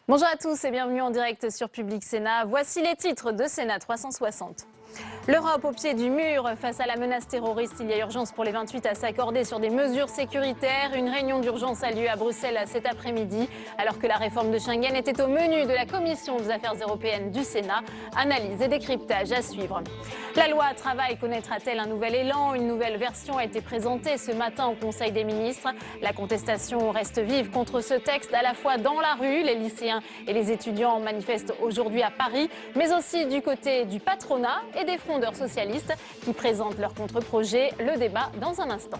Bonjour à tous et bienvenue en direct sur Public Sénat. Voici les titres de Sénat 360. L'Europe au pied du mur. Face à la menace terroriste, il y a urgence pour les 28 à s'accorder sur des mesures sécuritaires. Une réunion d'urgence a lieu à Bruxelles cet après-midi, alors que la réforme de Schengen était au menu de la Commission des affaires européennes du Sénat. Analyse et décryptage à suivre. La loi travail connaîtra-t-elle un nouvel élan? Une nouvelle version a été présentée ce matin au Conseil des ministres. La contestation reste vive contre ce texte, à la fois dans la rue, les lycéens et les étudiants manifestent aujourd'hui à Paris, mais aussi du côté du patronat et des frondeurs socialistes qui présentent leur contre-projet. Le débat dans un instant.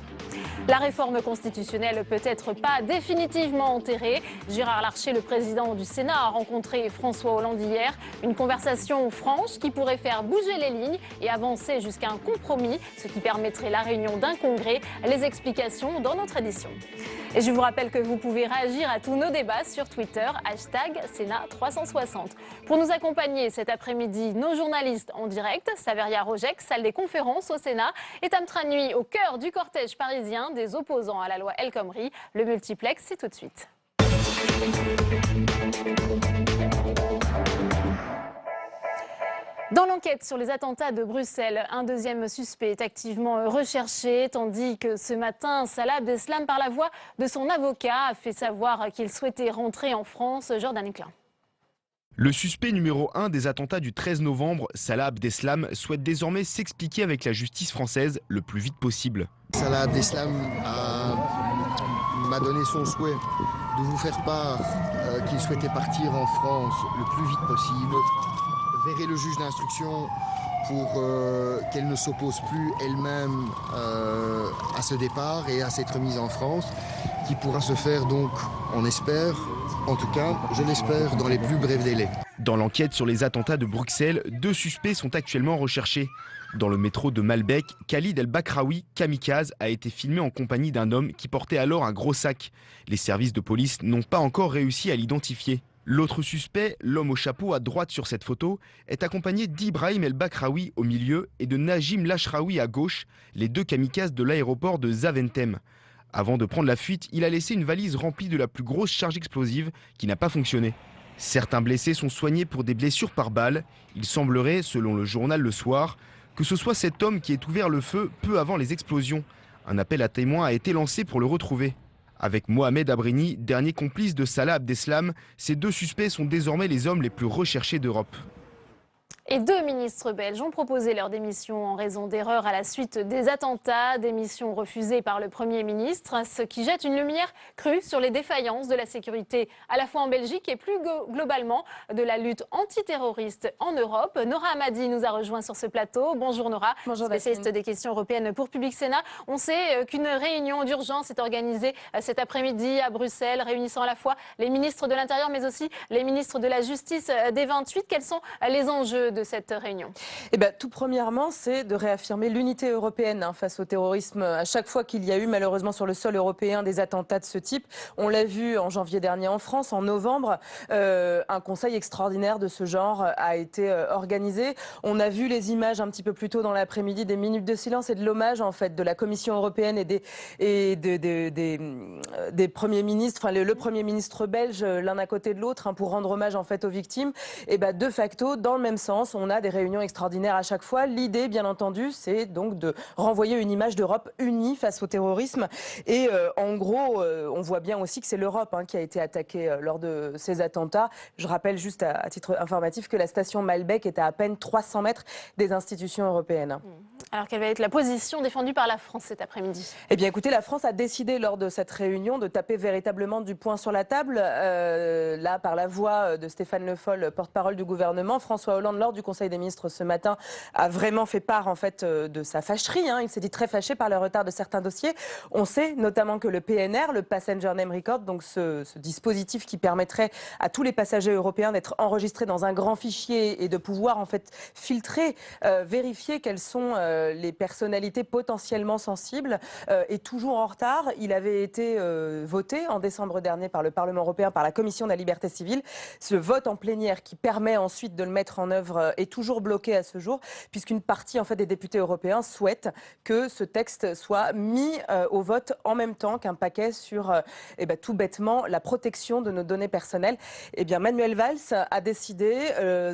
La réforme constitutionnelle peut-être pas définitivement enterrée. Gérard Larcher, le président du Sénat, a rencontré François Hollande hier. Une conversation franche qui pourrait faire bouger les lignes et avancer jusqu'à un compromis, ce qui permettrait la réunion d'un congrès. Les explications dans notre édition. Et je vous rappelle que vous pouvez réagir à tous nos débats sur Twitter, #Sénat360. Pour nous accompagner cet après-midi, nos journalistes en direct, Saveria Rojek, salle des conférences au Sénat, et Tam Tranui au cœur du cortège parisien des opposants à la loi El Khomri. Le multiplex, c'est tout de suite. Dans l'enquête sur les attentats de Bruxelles, un deuxième suspect est activement recherché, tandis que ce matin, Salah Abdeslam, par la voix de son avocat, a fait savoir qu'il souhaitait rentrer en France. Jordan Eklin. Le suspect numéro 1 des attentats du 13 novembre, Salah Abdeslam, souhaite désormais s'expliquer avec la justice française le plus vite possible. Salah Abdeslam m'a donné son souhait de vous faire part qu'il souhaitait partir en France le plus vite possible. Verrez le juge d'instruction pour qu'elle ne s'oppose plus elle-même à ce départ et à cette remise en France, qui pourra se faire donc, on espère, en tout cas, je l'espère, dans les plus brefs délais. Dans l'enquête sur les attentats de Bruxelles, 2 suspects sont actuellement recherchés. Dans le métro de Malbec, Khalid El Bakraoui, kamikaze, a été filmé en compagnie d'un homme qui portait alors un gros sac. Les services de police n'ont pas encore réussi à l'identifier. L'autre suspect, l'homme au chapeau à droite sur cette photo, est accompagné d'Ibrahim El Bakraoui au milieu et de Najim Lachraoui à gauche, les 2 kamikazes de l'aéroport de Zaventem. Avant de prendre la fuite, il a laissé une valise remplie de la plus grosse charge explosive qui n'a pas fonctionné. Certains blessés sont soignés pour des blessures par balle. Il semblerait, selon le journal Le Soir, que ce soit cet homme qui ait ouvert le feu peu avant les explosions. Un appel à témoins a été lancé pour le retrouver. Avec Mohamed Abrini, dernier complice de Salah Abdeslam, ces 2 suspects sont désormais les hommes les plus recherchés d'Europe. Et 2 ministres belges ont proposé leur démission en raison d'erreurs à la suite des attentats, démission refusée par le Premier ministre, ce qui jette une lumière crue sur les défaillances de la sécurité à la fois en Belgique et plus globalement de la lutte antiterroriste en Europe. Nora Hamadi nous a rejoint sur ce plateau. Bonjour Nora, bonjour, spécialiste des questions européennes pour Public Sénat. On sait qu'une réunion d'urgence est organisée cet après-midi à Bruxelles, réunissant à la fois les ministres de l'Intérieur mais aussi les ministres de la Justice des 28. Quels sont les enjeux de cette réunion? Tout premièrement, c'est de réaffirmer l'unité européenne face au terrorisme. À chaque fois qu'il y a eu malheureusement sur le sol européen des attentats de ce type, on l'a vu en janvier dernier en France, en novembre, un conseil extraordinaire de ce genre a été organisé. On a vu les images un petit peu plus tôt dans l'après-midi des minutes de silence et de l'hommage en fait de la Commission européenne et des premiers ministres, enfin le Premier ministre belge l'un à côté de l'autre pour rendre hommage en fait aux victimes. Et de facto, dans le même sens, on a des réunions extraordinaires à chaque fois. L'idée, bien entendu, c'est donc de renvoyer une image d'Europe unie face au terrorisme. Et en gros, on voit bien aussi que c'est l'Europe qui a été attaquée lors de ces attentats. Je rappelle juste à titre informatif que la station Malbec est à peine 300 mètres des institutions européennes. Alors quelle va être la position défendue par la France cet après-midi? Eh bien écoutez, la France a décidé lors de cette réunion de taper véritablement du poing sur la table. Là, par la voix de Stéphane Le Foll, porte-parole du gouvernement, François Hollande, lors du Conseil des ministres ce matin, a vraiment fait part en fait de sa fâcherie. Il s'est dit très fâché par le retard de certains dossiers. On sait notamment que le PNR, le Passenger Name Record, donc ce dispositif qui permettrait à tous les passagers européens d'être enregistrés dans un grand fichier et de pouvoir en fait filtrer, vérifier quels sont les personnalités potentiellement sensibles est toujours en retard. Il avait été voté en décembre dernier par le Parlement européen, par la Commission de la liberté civile. Ce vote en plénière qui permet ensuite de le mettre en œuvre est toujours bloqué à ce jour, puisqu'une partie en fait, des députés européens souhaite que ce texte soit mis au vote en même temps qu'un paquet sur tout bêtement la protection de nos données personnelles. Eh bien, Manuel Valls a décidé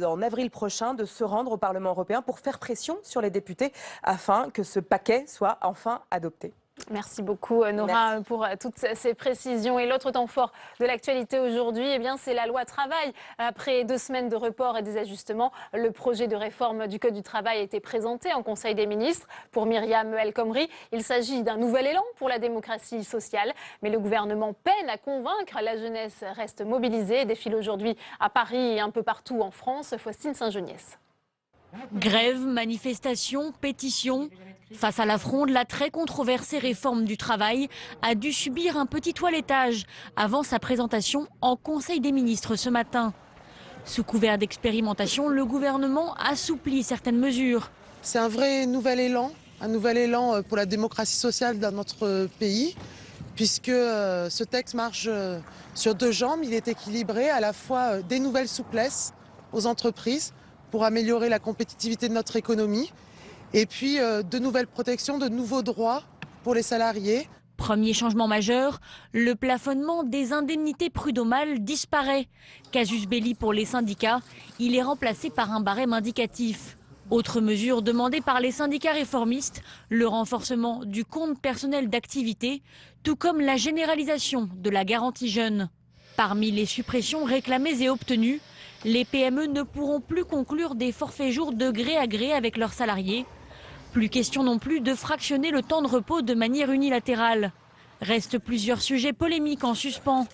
en avril prochain de se rendre au Parlement européen pour faire pression sur les députés afin que ce paquet soit enfin adopté. Merci beaucoup Nora pour toutes ces précisions. Et l'autre temps fort de l'actualité aujourd'hui, c'est la loi travail. Après 2 semaines de report et des ajustements, le projet de réforme du Code du travail a été présenté en Conseil des ministres. Pour Myriam El Khomri, il s'agit d'un nouvel élan pour la démocratie sociale. Mais le gouvernement peine à convaincre. La jeunesse reste mobilisée et défile aujourd'hui à Paris et un peu partout en France. Faustine Saint-Geniès. Grève, manifestations, pétitions. Face à la fronde, la très controversée réforme du travail a dû subir un petit toilettage avant sa présentation en Conseil des ministres ce matin. Sous couvert d'expérimentation, le gouvernement assouplit certaines mesures. C'est un vrai nouvel élan pour la démocratie sociale dans notre pays, puisque ce texte marche sur 2 jambes. Il est équilibré, à la fois des nouvelles souplesses aux entreprises pour améliorer la compétitivité de notre économie, et puis de nouvelles protections, de nouveaux droits pour les salariés. Premier changement majeur, le plafonnement des indemnités prud'homales disparaît. Casus belli pour les syndicats, il est remplacé par un barème indicatif. Autre mesure demandée par les syndicats réformistes, le renforcement du compte personnel d'activité, tout comme la généralisation de la garantie jeune. Parmi les suppressions réclamées et obtenues, les PME ne pourront plus conclure des forfaits jours de gré à gré avec leurs salariés. Plus question non plus de fractionner le temps de repos de manière unilatérale. Restent plusieurs sujets polémiques en suspens.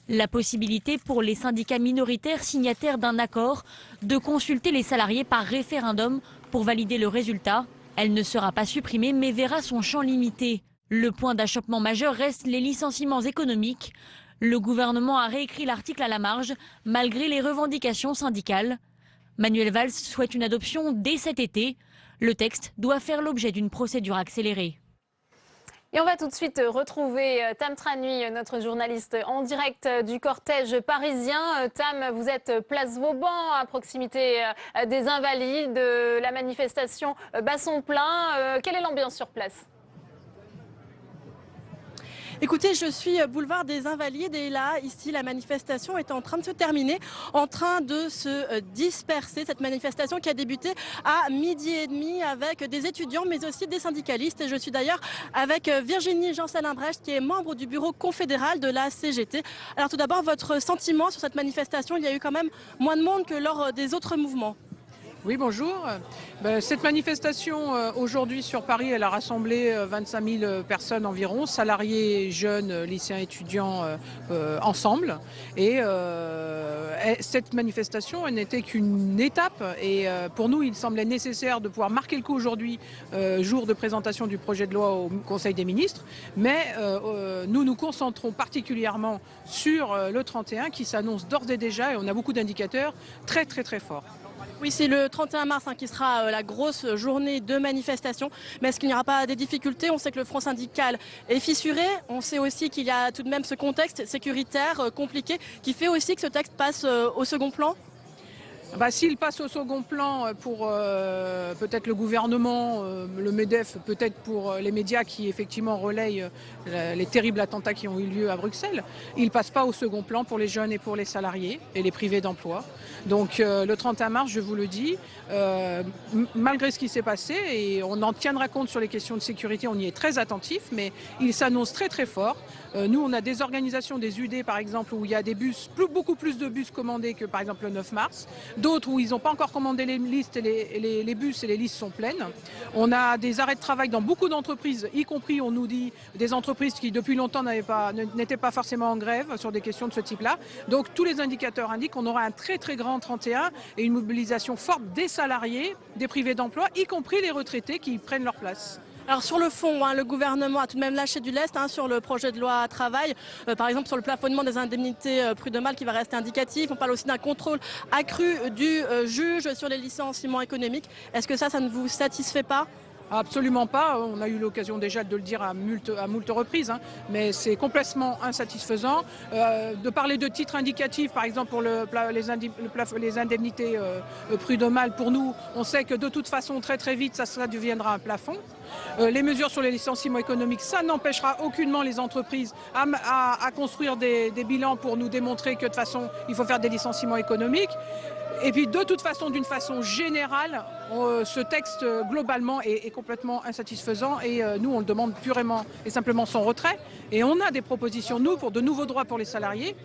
La possibilité pour les syndicats minoritaires signataires d'un accord de consulter les salariés par référendum pour valider le résultat. Elle ne sera pas supprimée mais verra son champ limité. Le point d'achoppement majeur reste les licenciements économiques. Le gouvernement a réécrit l'article à la marge, malgré les revendications syndicales. Manuel Valls souhaite une adoption dès cet été. Le texte doit faire l'objet d'une procédure accélérée. Et on va tout de suite retrouver Tam Tranui, notre journaliste en direct du cortège parisien. Tam, vous êtes place Vauban, à proximité des Invalides, de la manifestation bat son plein. Quelle est l'ambiance sur place ? Écoutez, je suis boulevard des Invalides et là, ici, la manifestation est en train de se terminer, en train de se disperser. Cette manifestation qui a débuté à 12h30 avec des étudiants, mais aussi des syndicalistes. Et je suis d'ailleurs avec Virginie Janssen-Imbrecht, qui est membre du bureau confédéral de la CGT. Alors tout d'abord, votre sentiment sur cette manifestation? Il y a eu quand même moins de monde que lors des autres mouvements. Oui, bonjour. Cette manifestation aujourd'hui sur Paris, elle a rassemblé 25 000 personnes environ, salariés, jeunes, lycéens, étudiants ensemble. Et cette manifestation n'était qu'une étape. Et pour nous, il semblait nécessaire de pouvoir marquer le coup aujourd'hui, jour de présentation du projet de loi au Conseil des ministres. Mais nous nous concentrons particulièrement sur le 31 qui s'annonce d'ores et déjà, et on a beaucoup d'indicateurs, très très très forts. Oui, c'est le 31 mars qui sera la grosse journée de manifestation. Mais est-ce qu'il n'y aura pas des difficultés? On sait que le front syndical est fissuré. On sait aussi qu'il y a tout de même ce contexte sécuritaire compliqué qui fait aussi que ce texte passe au second plan. S'il passe au second plan pour peut-être le gouvernement, le MEDEF, peut-être pour les médias qui effectivement relayent les terribles attentats qui ont eu lieu à Bruxelles, il ne passe pas au second plan pour les jeunes et pour les salariés et les privés d'emploi. Donc le 31 mars, je vous le dis, malgré ce qui s'est passé, et on en tiendra compte sur les questions de sécurité, on y est très attentif, mais il s'annonce très très fort. Nous, on a des organisations, des UD par exemple, où il y a des bus, beaucoup plus de bus commandés que par exemple le 9 mars. D'autres où ils n'ont pas encore commandé les listes et les bus et les listes sont pleines. On a des arrêts de travail dans beaucoup d'entreprises, y compris, on nous dit, des entreprises qui depuis longtemps n'étaient pas forcément en grève sur des questions de ce type-là. Donc tous les indicateurs indiquent qu'on aura un très très grand 31 et une mobilisation forte des salariés, des privés d'emploi, y compris les retraités qui prennent leur place. Alors sur le fond, le gouvernement a tout de même lâché du lest sur le projet de loi travail. Par exemple sur le plafonnement des indemnités prud'homales qui va rester indicatif. On parle aussi d'un contrôle accru du juge sur les licenciements économiques. Est-ce que ça ne vous satisfait pas ? Absolument pas. On a eu l'occasion déjà de le dire à moult reprises, hein, mais c'est complètement insatisfaisant. De parler de titres indicatifs, par exemple pour les indemnités prud'homales, pour nous, on sait que de toute façon, très vite, ça deviendra un plafond. Les mesures sur les licenciements économiques, ça n'empêchera aucunement les entreprises à construire des bilans pour nous démontrer que de toute façon, il faut faire des licenciements économiques. Et puis de toute façon, d'une façon générale, ce texte globalement est complètement insatisfaisant et nous on le demande purement et simplement son retrait. Et on a des propositions, nous, pour de nouveaux droits pour les salariés.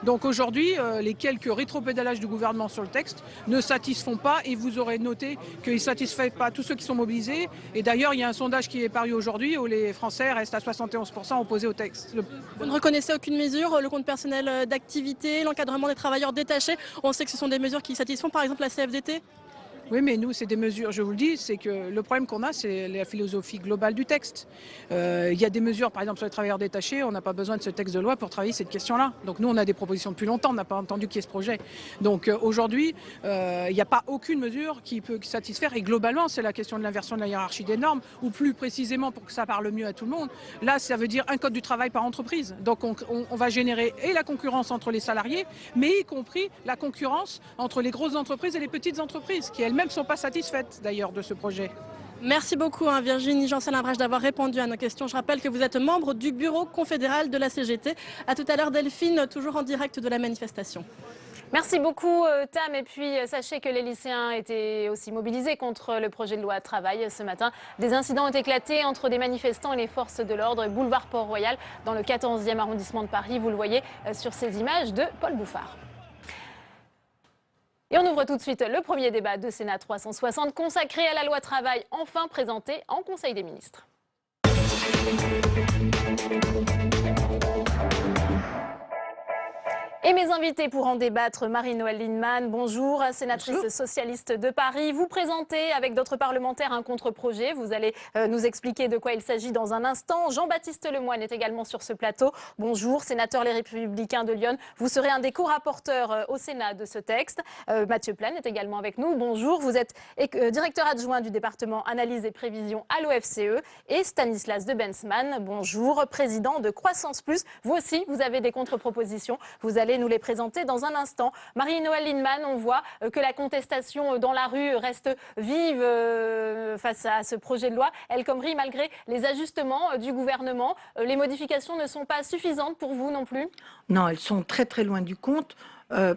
Donc aujourd'hui, les quelques rétropédalages du gouvernement sur le texte ne satisfont pas et vous aurez noté qu'ils ne satisfont pas tous ceux qui sont mobilisés. Et d'ailleurs, il y a un sondage qui est paru aujourd'hui où les Français restent à 71% opposés au texte. Vous ne reconnaissez aucune mesure, le compte personnel d'activité, l'encadrement des travailleurs détachés. On sait que ce sont des mesures qui satisfont par exemple la CFDT? Oui, mais nous, c'est des mesures, je vous le dis, c'est que le problème qu'on a, c'est la philosophie globale du texte. Il y a des mesures, par exemple, sur les travailleurs détachés, on n'a pas besoin de ce texte de loi pour travailler cette question-là. Donc nous, on a des propositions depuis longtemps, on n'a pas entendu qu'il y ait ce projet. Donc aujourd'hui, il n'y a pas aucune mesure qui peut satisfaire. Et globalement, c'est la question de l'inversion de la hiérarchie des normes, ou plus précisément, pour que ça parle mieux à tout le monde, là, ça veut dire un code du travail par entreprise. Donc on va générer et la concurrence entre les salariés, mais y compris la concurrence entre les grosses entreprises et les petites entreprises, qui elles-mêmes ne sont pas satisfaites d'ailleurs de ce projet. Merci beaucoup Virginie Janssen-Labrèche d'avoir répondu à nos questions. Je rappelle que vous êtes membre du bureau confédéral de la CGT. À tout à l'heure Delphine, toujours en direct de la manifestation. Merci beaucoup Tam, et puis sachez que les lycéens étaient aussi mobilisés contre le projet de loi travail ce matin. Des incidents ont éclaté entre des manifestants et les forces de l'ordre, boulevard Port-Royal dans le 14e arrondissement de Paris. Vous le voyez sur ces images de Paul Bouffard. Et on ouvre tout de suite le premier débat de Sénat 360 consacré à la loi travail, enfin présentée en Conseil des ministres. Et mes invités pour en débattre, Marie-Noëlle Lienemann, bonjour, sénatrice bonjour. Socialiste de Paris. Vous présentez avec d'autres parlementaires un contre-projet. Vous allez nous expliquer de quoi il s'agit dans un instant. Jean-Baptiste Lemoyne est également sur ce plateau. Bonjour, sénateur Les Républicains de Lyon. Vous serez un des co-rapporteurs au Sénat de ce texte. Mathieu Plane est également avec nous. Bonjour, vous êtes directeur adjoint du département Analyse et Prévision à l'OFCE. Et Stanislas de Bensman, bonjour, président de Croissance Plus. Vous aussi, vous avez des contre-propositions. Vous allez nous les présenter dans un instant. Marie-Noëlle Lienemann, on voit que la contestation dans la rue reste vive face à ce projet de loi. El Khomri, malgré les ajustements du gouvernement, les modifications ne sont pas suffisantes pour vous non plus? Non, elles sont très loin du compte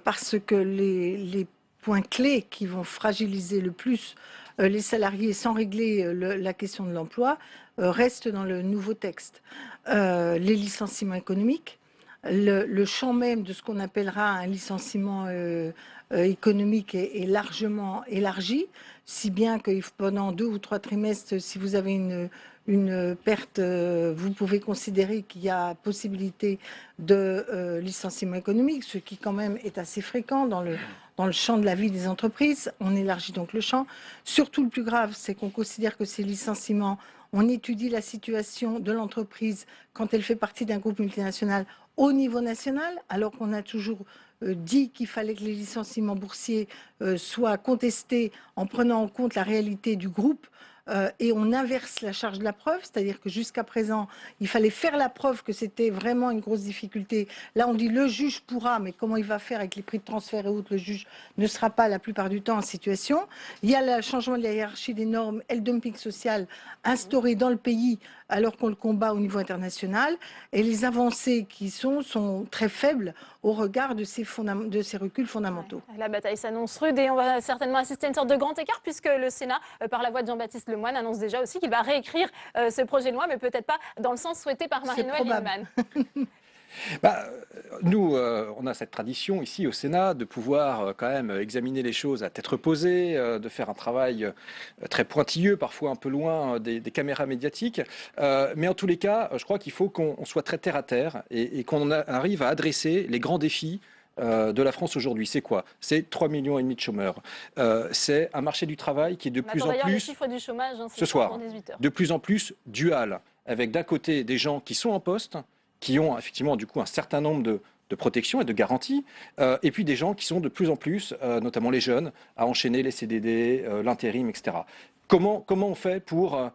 parce que les points clés qui vont fragiliser le plus les salariés sans régler la question de l'emploi restent dans le nouveau texte. Les licenciements économiques, le champ même de ce qu'on appellera un licenciement économique est largement élargi, si bien que pendant 2 ou 3 trimestres, si vous avez une perte, vous pouvez considérer qu'il y a possibilité de licenciement économique, ce qui quand même est assez fréquent dans le champ de la vie des entreprises. On élargit donc le champ. Surtout, le plus grave, c'est qu'on considère que ces licenciements, on étudie la situation de l'entreprise quand elle fait partie d'un groupe multinational au niveau national, alors qu'on a toujours dit qu'il fallait que les licenciements boursiers soient contestés en prenant en compte la réalité du groupe. Et on inverse la charge de la preuve, c'est-à-dire que jusqu'à présent, il fallait faire la preuve que c'était vraiment une grosse difficulté. Là, on dit le juge pourra, mais comment il va faire avec les prix de transfert et autres, le juge ne sera pas la plupart du temps en situation. Il y a le changement de la hiérarchie des normes et le dumping social instauré dans le pays alors qu'on le combat au niveau international. Et les avancées qui sont très faibles au regard de ces reculs fondamentaux. La bataille s'annonce rude et on va certainement assister à une sorte de grand écart puisque le Sénat, par la voix de Jean-Baptiste Lemoyne, annonce déjà aussi qu'il va réécrire ce projet de loi, mais peut-être pas dans le sens souhaité par Marie-Noëlle Lienemann. Nous, on a cette tradition ici au Sénat de pouvoir quand même examiner les choses à tête reposée, de faire un travail très pointilleux, parfois un peu loin des caméras médiatiques. Mais en tous les cas, je crois qu'il faut qu'on soit très terre à terre et qu'on arrive à adresser les grands défis de la France aujourd'hui. C'est quoi? C'est 3,5 millions de chômeurs. C'est un marché du travail qui est de plus en plus, les chiffres du chômage, ce soir, de plus en plus dual, avec d'un côté des gens qui sont en poste, qui ont effectivement du coup un certain nombre de protections et de garanties, et puis des gens qui sont de plus en plus, notamment les jeunes, à enchaîner les CDD, l'intérim, etc. Comment on fait pour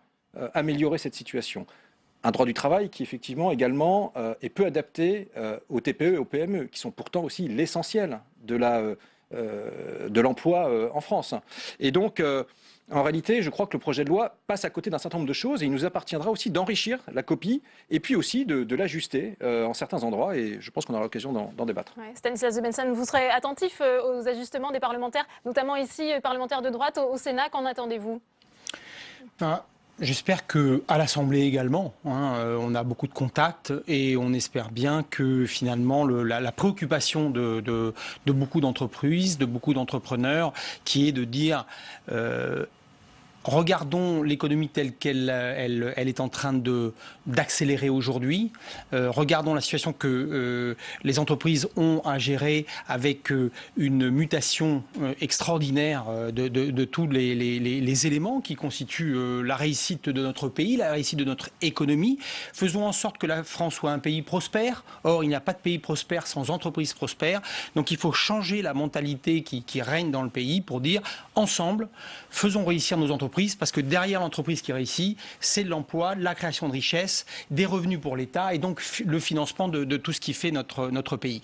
améliorer cette situation. Un droit du travail qui effectivement également est peu adapté aux TPE et aux PME, qui sont pourtant aussi l'essentiel de l'emploi en France. Et donc, en réalité, je crois que le projet de loi passe à côté d'un certain nombre de choses et il nous appartiendra aussi d'enrichir la copie et puis aussi de l'ajuster en certains endroits et je pense qu'on aura l'occasion d'en débattre. Ouais, Stanislas de Benson, vous serez attentif aux ajustements des parlementaires, notamment ici, parlementaires de droite au Sénat. Qu'en attendez-vous ? J'espère qu'à l'Assemblée également, on a beaucoup de contacts et on espère bien que finalement la préoccupation de beaucoup d'entreprises, de beaucoup d'entrepreneurs, qui est de dire regardons l'économie telle qu'elle elle est en train d'accélérer aujourd'hui. Regardons la situation que les entreprises ont à gérer avec une mutation extraordinaire de tous les éléments qui constituent la réussite de notre pays, la réussite de notre économie. Faisons en sorte que la France soit un pays prospère. Or, il n'y a pas de pays prospère sans entreprises prospères. Donc, il faut changer la mentalité qui règne dans le pays pour dire ensemble, faisons réussir nos entreprises. Parce que derrière l'entreprise qui réussit, c'est de l'emploi, la création de richesses, des revenus pour l'État et donc le financement de tout ce qui fait notre pays.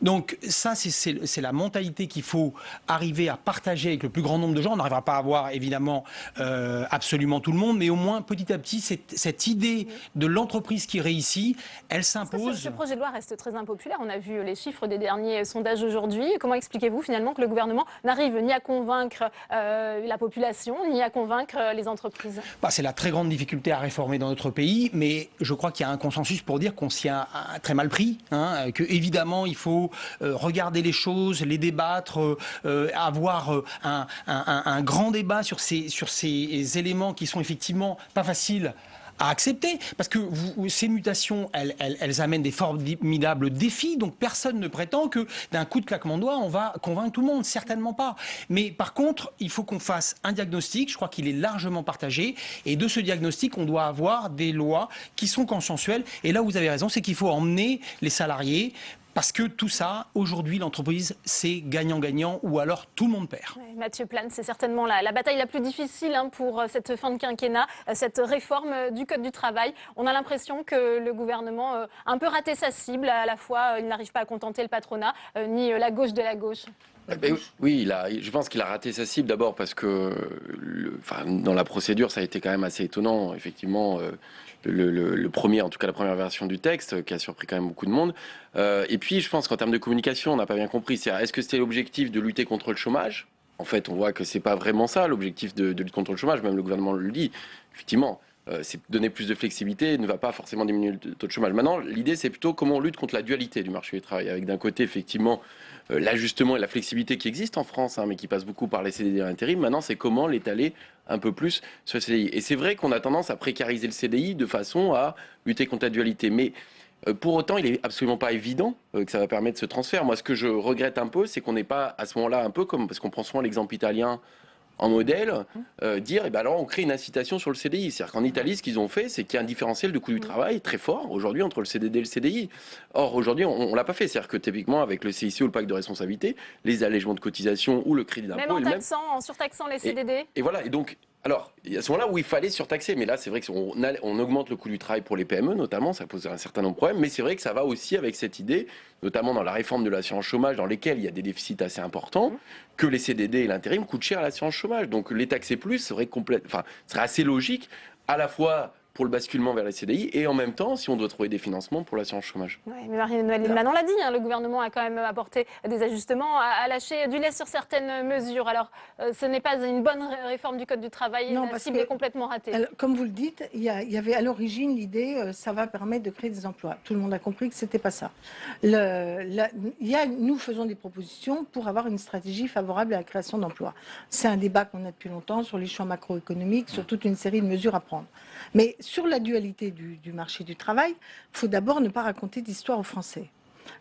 Donc ça, c'est la mentalité qu'il faut arriver à partager avec le plus grand nombre de gens. On n'arrivera pas à avoir évidemment absolument tout le monde, mais au moins petit à petit, cette idée de l'entreprise qui réussit, elle s'impose. Ce projet de loi reste très impopulaire. On a vu les chiffres des derniers sondages aujourd'hui. Comment expliquez-vous finalement que le gouvernement n'arrive ni à convaincre la population, ni à convaincre les entreprises? C'est la très grande difficulté à réformer dans notre pays, mais je crois qu'il y a un consensus pour dire qu'on s'y a très mal pris, que évidemment il faut regarder les choses, les débattre, avoir un grand débat sur ces éléments qui sont effectivement pas faciles à accepter, parce que ces mutations, elles amènent des formidables défis, donc personne ne prétend que d'un coup de claquement de doigts, on va convaincre tout le monde, certainement pas. Mais par contre, il faut qu'on fasse un diagnostic, je crois qu'il est largement partagé, et de ce diagnostic, on doit avoir des lois qui sont consensuelles, et là où vous avez raison, c'est qu'il faut emmener les salariés. Parce que tout ça, aujourd'hui, l'entreprise, c'est gagnant-gagnant ou alors tout le monde perd. Ouais, Mathieu Plane, c'est certainement la bataille la plus difficile pour cette fin de quinquennat, cette réforme du Code du travail. On a l'impression que le gouvernement a un peu raté sa cible. À la fois, il n'arrive pas à contenter le patronat, ni la gauche de la gauche. Oui, je pense qu'il a raté sa cible d'abord parce que dans la procédure, ça a été quand même assez étonnant. Effectivement, le premier, en tout cas la première version du texte, qui a surpris quand même beaucoup de monde. Et puis, je pense qu'en termes de communication, on n'a pas bien compris. Est-ce que c'était l'objectif de lutter contre le chômage? En fait, on voit que c'est pas vraiment ça l'objectif de lutte contre le chômage. Même le gouvernement le dit. Effectivement, c'est donner plus de flexibilité, ne va pas forcément diminuer le taux de chômage. Maintenant, l'idée, c'est plutôt comment on lutte contre la dualité du marché du travail, avec d'un côté, effectivement, l'ajustement et la flexibilité qui existent en France, mais qui passe beaucoup par les CDD et l'intérim. Maintenant, c'est comment l'étaler un peu plus sur le CDI. Et c'est vrai qu'on a tendance à précariser le CDI de façon à lutter contre la dualité. Mais pour autant, il n'est absolument pas évident que ça va permettre ce transfert. Moi, ce que je regrette un peu, c'est qu'on n'est pas à ce moment-là un peu comme, parce qu'on prend souvent l'exemple italien en modèle, dire, alors on crée une incitation sur le CDI. C'est-à-dire qu'en Italie, ce qu'ils ont fait, c'est qu'il y a un différentiel de coût du travail très fort aujourd'hui entre le CDD et le CDI. Or, aujourd'hui, on ne l'a pas fait. C'est-à-dire que typiquement, avec le CIC ou le pacte de responsabilité, les allègements de cotisation ou le crédit d'impôt... Même en surtaxant les CDD. Et voilà, et donc... Alors, il y a ce moment-là où il fallait surtaxer, mais là, c'est vrai qu'on augmente le coût du travail pour les PME, notamment, ça pose un certain nombre de problèmes, mais c'est vrai que ça va aussi avec cette idée, notamment dans la réforme de l'assurance chômage, dans lesquelles il y a des déficits assez importants, que les CDD et l'intérim coûtent cher à l'assurance chômage. Donc, les taxer plus serait serait assez logique, à la fois pour le basculement vers les CDI et en même temps, si on doit trouver des financements pour l'assurance chômage. Oui, mais Marie-Noëlle Lienemann, on l'a dit, le gouvernement a quand même apporté des ajustements, a lâché du lest sur certaines mesures. Alors, ce n'est pas une bonne réforme du Code du travail, la cible est complètement ratée. Comme vous le dites, il y avait à l'origine l'idée, ça va permettre de créer des emplois. Tout le monde a compris que ce n'était pas ça. Nous faisons des propositions pour avoir une stratégie favorable à la création d'emplois. C'est un débat qu'on a depuis longtemps sur les choix macroéconomiques, sur toute une série de mesures à prendre. Mais sur la dualité du marché du travail, il faut d'abord ne pas raconter d'histoire aux Français.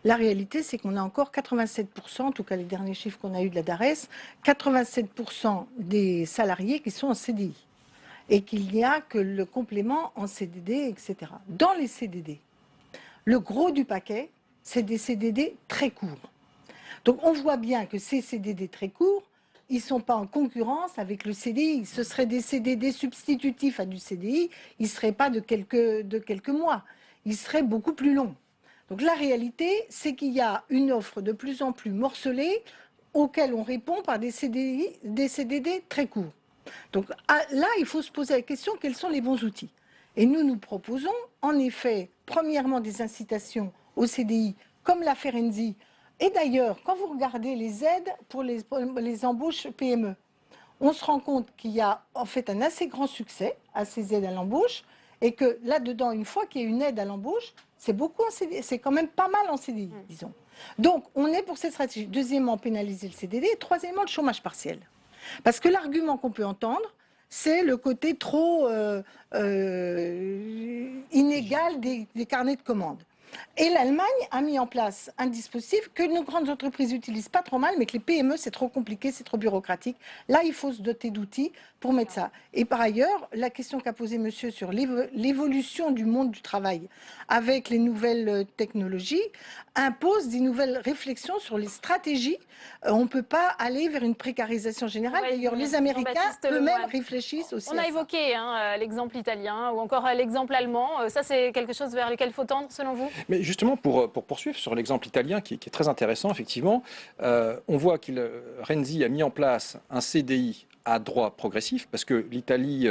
La réalité, c'est qu'on a encore 87%, en tout cas les derniers chiffres qu'on a eus de la DARES, 87% des salariés qui sont en CDI. Et qu'il n'y a que le complément en CDD, etc. Dans les CDD, le gros du paquet, c'est des CDD très courts. Donc on voit bien que ces CDD très courts ils ne sont pas en concurrence avec le CDI. Ce seraient des CDD substitutifs à du CDI, ils ne seraient pas de quelques mois, ils seraient beaucoup plus longs. Donc la réalité, c'est qu'il y a une offre de plus en plus morcelée auquel on répond par des CDD très courts. Donc là, il faut se poser la question, quels sont les bons outils? Et nous proposons, en effet, premièrement, des incitations au CDI, comme l'a fait Renzi. Et d'ailleurs, quand vous regardez les aides pour les embauches PME, on se rend compte qu'il y a en fait un assez grand succès à ces aides à l'embauche, et que là-dedans, une fois qu'il y a une aide à l'embauche, c'est quand même pas mal en CDI, disons. Donc, on est pour cette stratégie. Deuxièmement, pénaliser le CDD. Et troisièmement, le chômage partiel. Parce que l'argument qu'on peut entendre, c'est le côté trop inégal des carnets de commandes. Et l'Allemagne a mis en place un dispositif que nos grandes entreprises n'utilisent pas trop mal, mais que les PME, c'est trop compliqué, c'est trop bureaucratique. Là, il faut se doter d'outils pour mettre ça. Et par ailleurs, la question qu'a posée monsieur sur l'évolution du monde du travail avec les nouvelles technologies impose des nouvelles réflexions sur les stratégies. On ne peut pas aller vers une précarisation générale. D'ailleurs, les Américains eux-mêmes réfléchissent aussi. On a évoqué l'exemple italien ou encore l'exemple allemand. Ça, c'est quelque chose vers lequel il faut tendre, selon vous? Mais justement, pour poursuivre sur l'exemple italien, qui est très intéressant, effectivement, on voit que Renzi a mis en place un CDI à droit progressif, parce que l'Italie,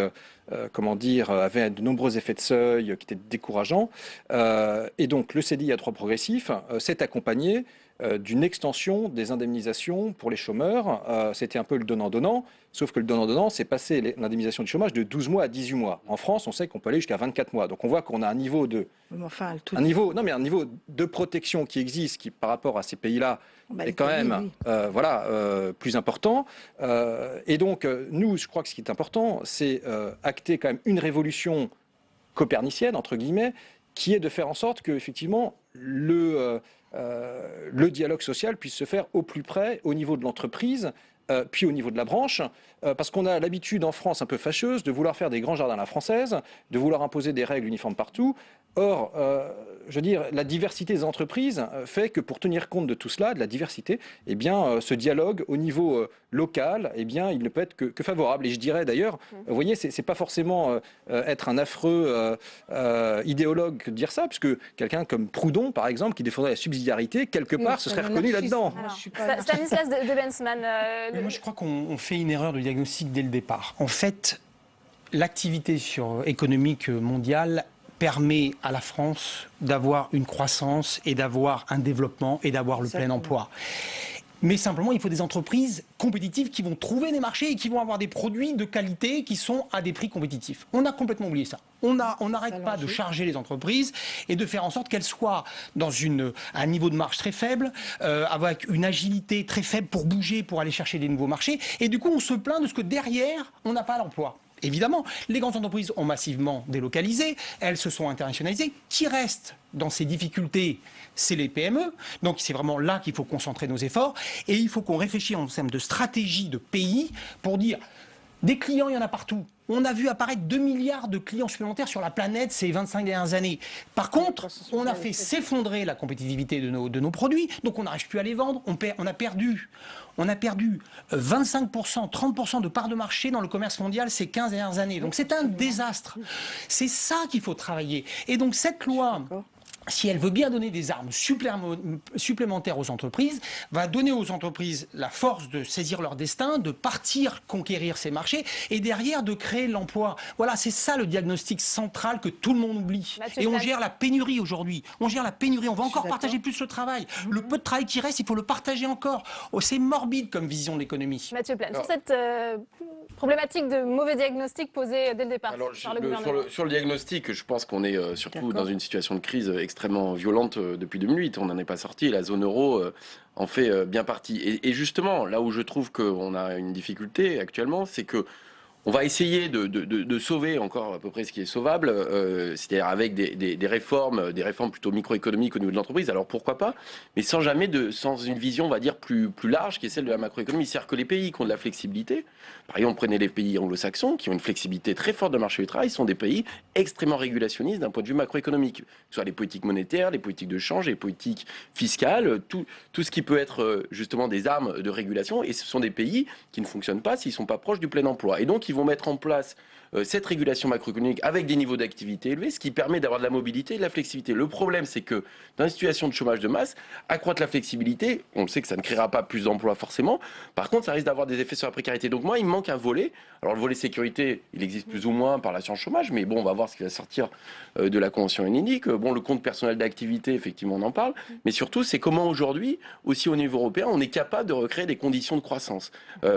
avait de nombreux effets de seuil qui étaient décourageants. Et donc, le CDI à droit progressif s'est accompagné d'une extension des indemnisations pour les chômeurs. C'était un peu le donnant-donnant, sauf que le donnant-donnant, c'est passé l'indemnisation du chômage de 12 mois à 18 mois. En France, on sait qu'on peut aller jusqu'à 24 mois. Donc on voit qu'on a un niveau de, un niveau de protection qui existe, qui par rapport à ces pays-là est quand même plus important. Et donc, nous, je crois que ce qui est important, c'est acter quand même une révolution copernicienne, entre guillemets, qui est de faire en sorte que, effectivement, le dialogue social puisse se faire au plus près, au niveau de l'entreprise, puis au niveau de la branche, parce qu'on a l'habitude en France un peu fâcheuse de vouloir faire des grands jardins à la française, de vouloir imposer des règles uniformes partout. Or, je veux dire, la diversité des entreprises fait que pour tenir compte de tout cela, de la diversité, eh bien, ce dialogue au niveau local, eh bien, il ne peut être que favorable. Et je dirais d'ailleurs, vous voyez, c'est pas forcément être un affreux idéologue que de dire ça, puisque quelqu'un comme Proudhon, par exemple, qui défendrait la subsidiarité, quelque part, se serait reconnu là-dedans. Stanislas de Bensman. Moi, je crois qu'on fait une erreur de diagnostic dès le départ. En fait, l'activité économique mondiale permet à la France d'avoir une croissance et d'avoir un développement et d'avoir le plein emploi. Mais simplement, il faut des entreprises compétitives qui vont trouver des marchés et qui vont avoir des produits de qualité qui sont à des prix compétitifs. On a complètement oublié ça. On n'arrête pas de charger les entreprises et de faire en sorte qu'elles soient dans un niveau de marge très faible, avec une agilité très faible pour bouger, pour aller chercher des nouveaux marchés. Et du coup, on se plaint de ce que derrière, on n'a pas l'emploi. Évidemment, les grandes entreprises ont massivement délocalisé, elles se sont internationalisées. Qui reste dans ces difficultés, c'est les PME. Donc c'est vraiment là qu'il faut concentrer nos efforts. Et il faut qu'on réfléchisse en termes de stratégie de pays pour dire, des clients, il y en a partout. On a vu apparaître 2 milliards de clients supplémentaires sur la planète ces 25 dernières années. Par contre, on a fait s'effondrer la compétitivité de nos produits, donc on n'arrive plus à les vendre. On a perdu 25%, 30% de part de marché dans le commerce mondial ces 15 dernières années. Donc c'est un désastre. C'est ça qu'il faut travailler. Et donc cette loi, si elle veut bien donner des armes supplémentaires aux entreprises, va donner aux entreprises la force de saisir leur destin, de partir conquérir ces marchés et derrière de créer l'emploi. Voilà, c'est ça le diagnostic central que tout le monde oublie. Et on gère la pénurie aujourd'hui. On gère la pénurie. On va encore partager plus le travail. Le peu de travail qui reste, il faut le partager encore. Oh, c'est morbide comme vision de l'économie. Mathieu Plane, sur cette problématique de mauvais diagnostic posé dès le départ par le gouvernement. Sur le diagnostic, je pense qu'on est surtout dans une situation de crise extrêmement violente depuis 2008. On n'en est pas sorti. La zone euro en fait bien partie. Et justement, là où je trouve qu'on a une difficulté actuellement, c'est que On va essayer de sauver encore à peu près ce qui est sauvable, c'est-à-dire avec des réformes plutôt microéconomiques au niveau de l'entreprise. Alors pourquoi pas, mais sans une vision, on va dire, plus large, qui est celle de la macroéconomie. C'est-à-dire que les pays qui ont de la flexibilité, par exemple, prenez les pays anglo-saxons, qui ont une flexibilité très forte dans le marché du travail, sont des pays extrêmement régulationnistes d'un point de vue macroéconomique. Que ce soit les politiques monétaires, les politiques de change, les politiques fiscales, tout ce qui peut être justement des armes de régulation. Et ce sont des pays qui ne fonctionnent pas s'ils ne sont pas proches du plein emploi. Et donc, ils vont mettre en place cette régulation macroéconomique avec des niveaux d'activité élevés, ce qui permet d'avoir de la mobilité et de la flexibilité. Le problème, c'est que dans une situation de chômage de masse, accroître la flexibilité, on le sait que ça ne créera pas plus d'emplois forcément. Par contre, ça risque d'avoir des effets sur la précarité. Donc moi, il me manque un volet. Alors le volet sécurité, il existe plus ou moins par l'assurance chômage, mais bon, on va voir ce qui va sortir de la Convention UNIDIC. Bon, le compte personnel d'activité, effectivement, on en parle. Mais surtout, c'est comment aujourd'hui, aussi au niveau européen, on est capable de recréer des conditions de croissance.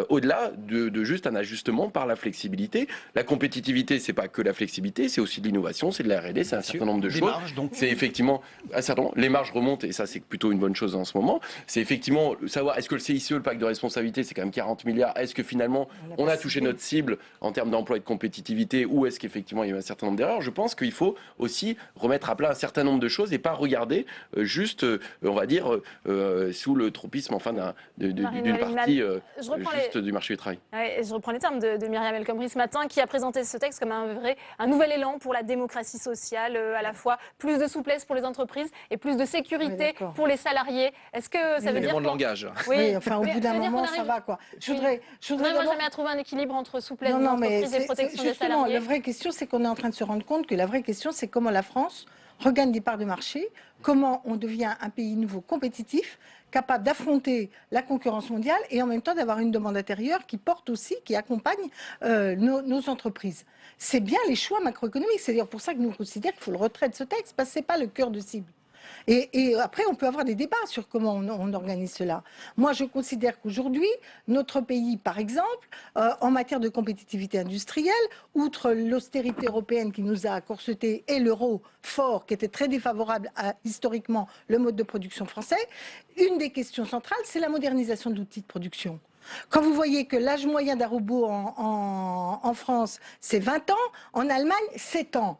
Au-delà de juste un ajustement par la flexibilité. La compétitivité, c'est pas que la flexibilité, c'est aussi de l'innovation, c'est de la R&D, c'est un certain nombre de choses. C'est effectivement un certain nombre. Les marges remontent et ça, c'est plutôt une bonne chose en ce moment. C'est effectivement savoir est-ce que le CICE, le pacte de responsabilité, c'est quand même 40 milliards. Est-ce que finalement on a touché notre cible en termes d'emploi et de compétitivité ou est-ce qu'effectivement il y a eu un certain nombre d'erreurs? Je pense qu'il faut aussi remettre à plat un certain nombre de choses et pas regarder juste, on va dire, sous le tropisme enfin d'une partie juste du marché du travail. Ouais, je reprends les termes de Myriam El Khomri ce matin, qui a présenté ce texte comme un nouvel élan pour la démocratie sociale, à la fois plus de souplesse pour les entreprises et plus de sécurité pour les salariés. Est-ce que ça veut dire de langage. Oui, enfin au bout d'un moment, ça va quoi. Je voudrais jamais à trouver un équilibre entre souplesse des entreprises et protection des salariés. La vraie question, c'est qu'on est en train de se rendre compte que la vraie question, c'est comment la France regagne des parts de marché, comment on devient un pays nouveau compétitif, capable d'affronter la concurrence mondiale et en même temps d'avoir une demande intérieure qui porte aussi, qui accompagne nos entreprises. C'est bien les choix macroéconomiques. C'est d'ailleurs pour ça que nous considérons qu'il faut le retrait de ce texte, parce que ce n'est pas le cœur de cible. Et après, on peut avoir des débats sur comment on organise cela. Moi, je considère qu'aujourd'hui, notre pays, par exemple, en matière de compétitivité industrielle, outre l'austérité européenne qui nous a corseté et l'euro fort, qui était très défavorable à, historiquement, le mode de production français, une des questions centrales, c'est la modernisation de l'outil de production. Quand vous voyez que l'âge moyen d'un robot en France, c'est 20 ans, en Allemagne, 7 ans.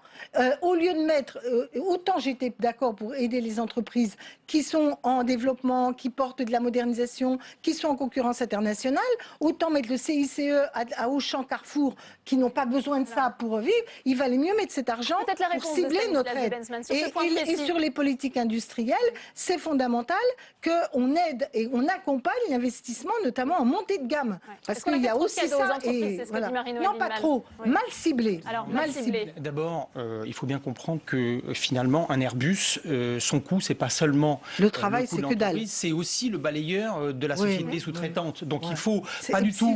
Au lieu de mettre, autant j'étais d'accord pour aider les entreprises qui sont en développement, qui portent de la modernisation, qui sont en concurrence internationale, autant mettre le CICE à Auchan, Carrefour, qui n'ont pas besoin de ça pour vivre. Il valait mieux mettre cet argent pour cibler notre aide. Et sur les politiques industrielles, c'est fondamental qu'on aide et on accompagne l'investissement, notamment en montée de gamme. Parce qu'il y a aussi ça. Et voilà. Non, pas trop. Oui. Mal ciblé. Alors, mal ciblé. D'abord, il faut bien comprendre que finalement, un Airbus, son coût, c'est pas seulement le travail, c'est que dalle. C'est aussi le balayeur de la société sous-traitante. Donc il faut pas du tout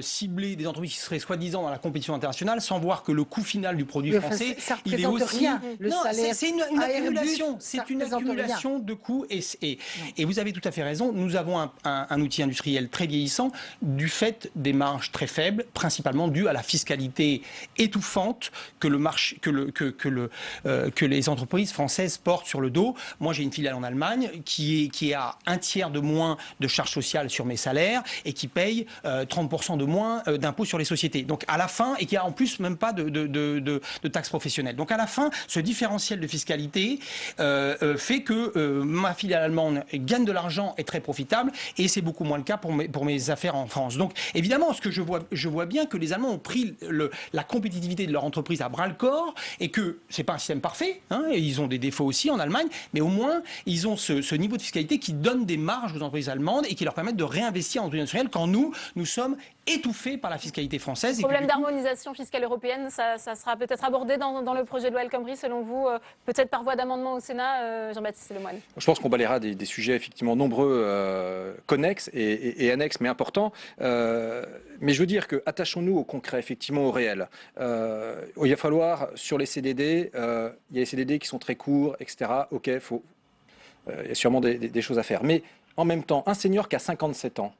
cibler des entreprises qui seraient soi-disant dans la compétition internationale sans voir que le coût final du produit français, il est aussi. Rien. Le salaire, c'est une accumulation. C'est une accumulation de coûts. Et vous avez tout à fait raison. Nous avons un outil industriel très vieillissant du fait des marges très faibles, principalement dues à la fiscalité étouffante que les entreprises françaises portent sur le dos. Moi, j'ai une filiale en Allemagne qui a un tiers de moins de charges sociales sur mes salaires et qui paye 30% de moins d'impôts sur les sociétés. Donc à la fin, et qui a en plus même pas de taxes professionnelles. Donc à la fin, ce différentiel de fiscalité fait que ma filiale allemande gagne de l'argent, est très profitable, et c'est beaucoup moins le cas pour mes affaires en France. Donc évidemment, ce que je vois bien que les Allemands ont pris la compétitivité de leur entreprise à bras-le-corps, et que c'est pas un système parfait, hein, et ils ont des défauts aussi en Allemagne, mais au moins ils ont ce niveau de fiscalité qui donne des marges aux entreprises allemandes et qui leur permettent de réinvestir en entreprise industrielle quand nous sommes étouffés par la fiscalité française. Le problème d'harmonisation fiscale européenne, ça sera peut-être abordé dans le projet de loi El Khomri, selon vous, peut-être par voie d'amendement au Sénat, Jean-Baptiste Lemoyne. Je pense qu'on balayera des sujets effectivement nombreux, connexes et annexes, mais importants. Mais je veux dire que attachons-nous au concret, effectivement au réel. Il va falloir, sur les CDD, il y a les CDD qui sont très courts, etc. Ok, il y a sûrement des choses à faire. Mais en même temps, un senior qui a 57 ans,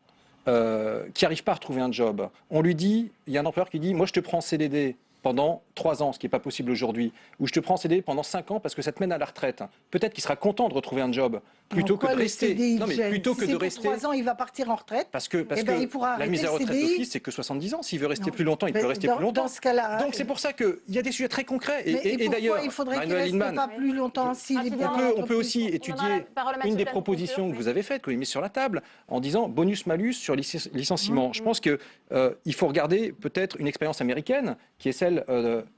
qui n'arrive pas à retrouver un job, on lui dit, il y a un employeur qui dit, moi je te prends en CDD pendant 3 ans, ce qui n'est pas possible aujourd'hui, ou je te prends en CDI pendant 5 ans parce que ça te mène à la retraite. Peut-être qu'il sera content de retrouver un job plutôt que de rester. Non, mais plutôt que de rester. 3 ans, il va partir en retraite. Parce que il pourra la mise à retraite d'office, c'est que 70 ans. S'il veut rester plus longtemps, il peut rester plus longtemps. Dans ce cas-là, donc c'est pour ça qu'il y a des sujets très concrets. Et d'ailleurs, il faudrait qu'il reste pas plus longtemps on peut aussi étudier une des propositions que vous avez faites, que vous avez mises sur la table, en disant bonus-malus sur licenciement. Je pense qu'il faut regarder peut-être une expérience américaine qui est celle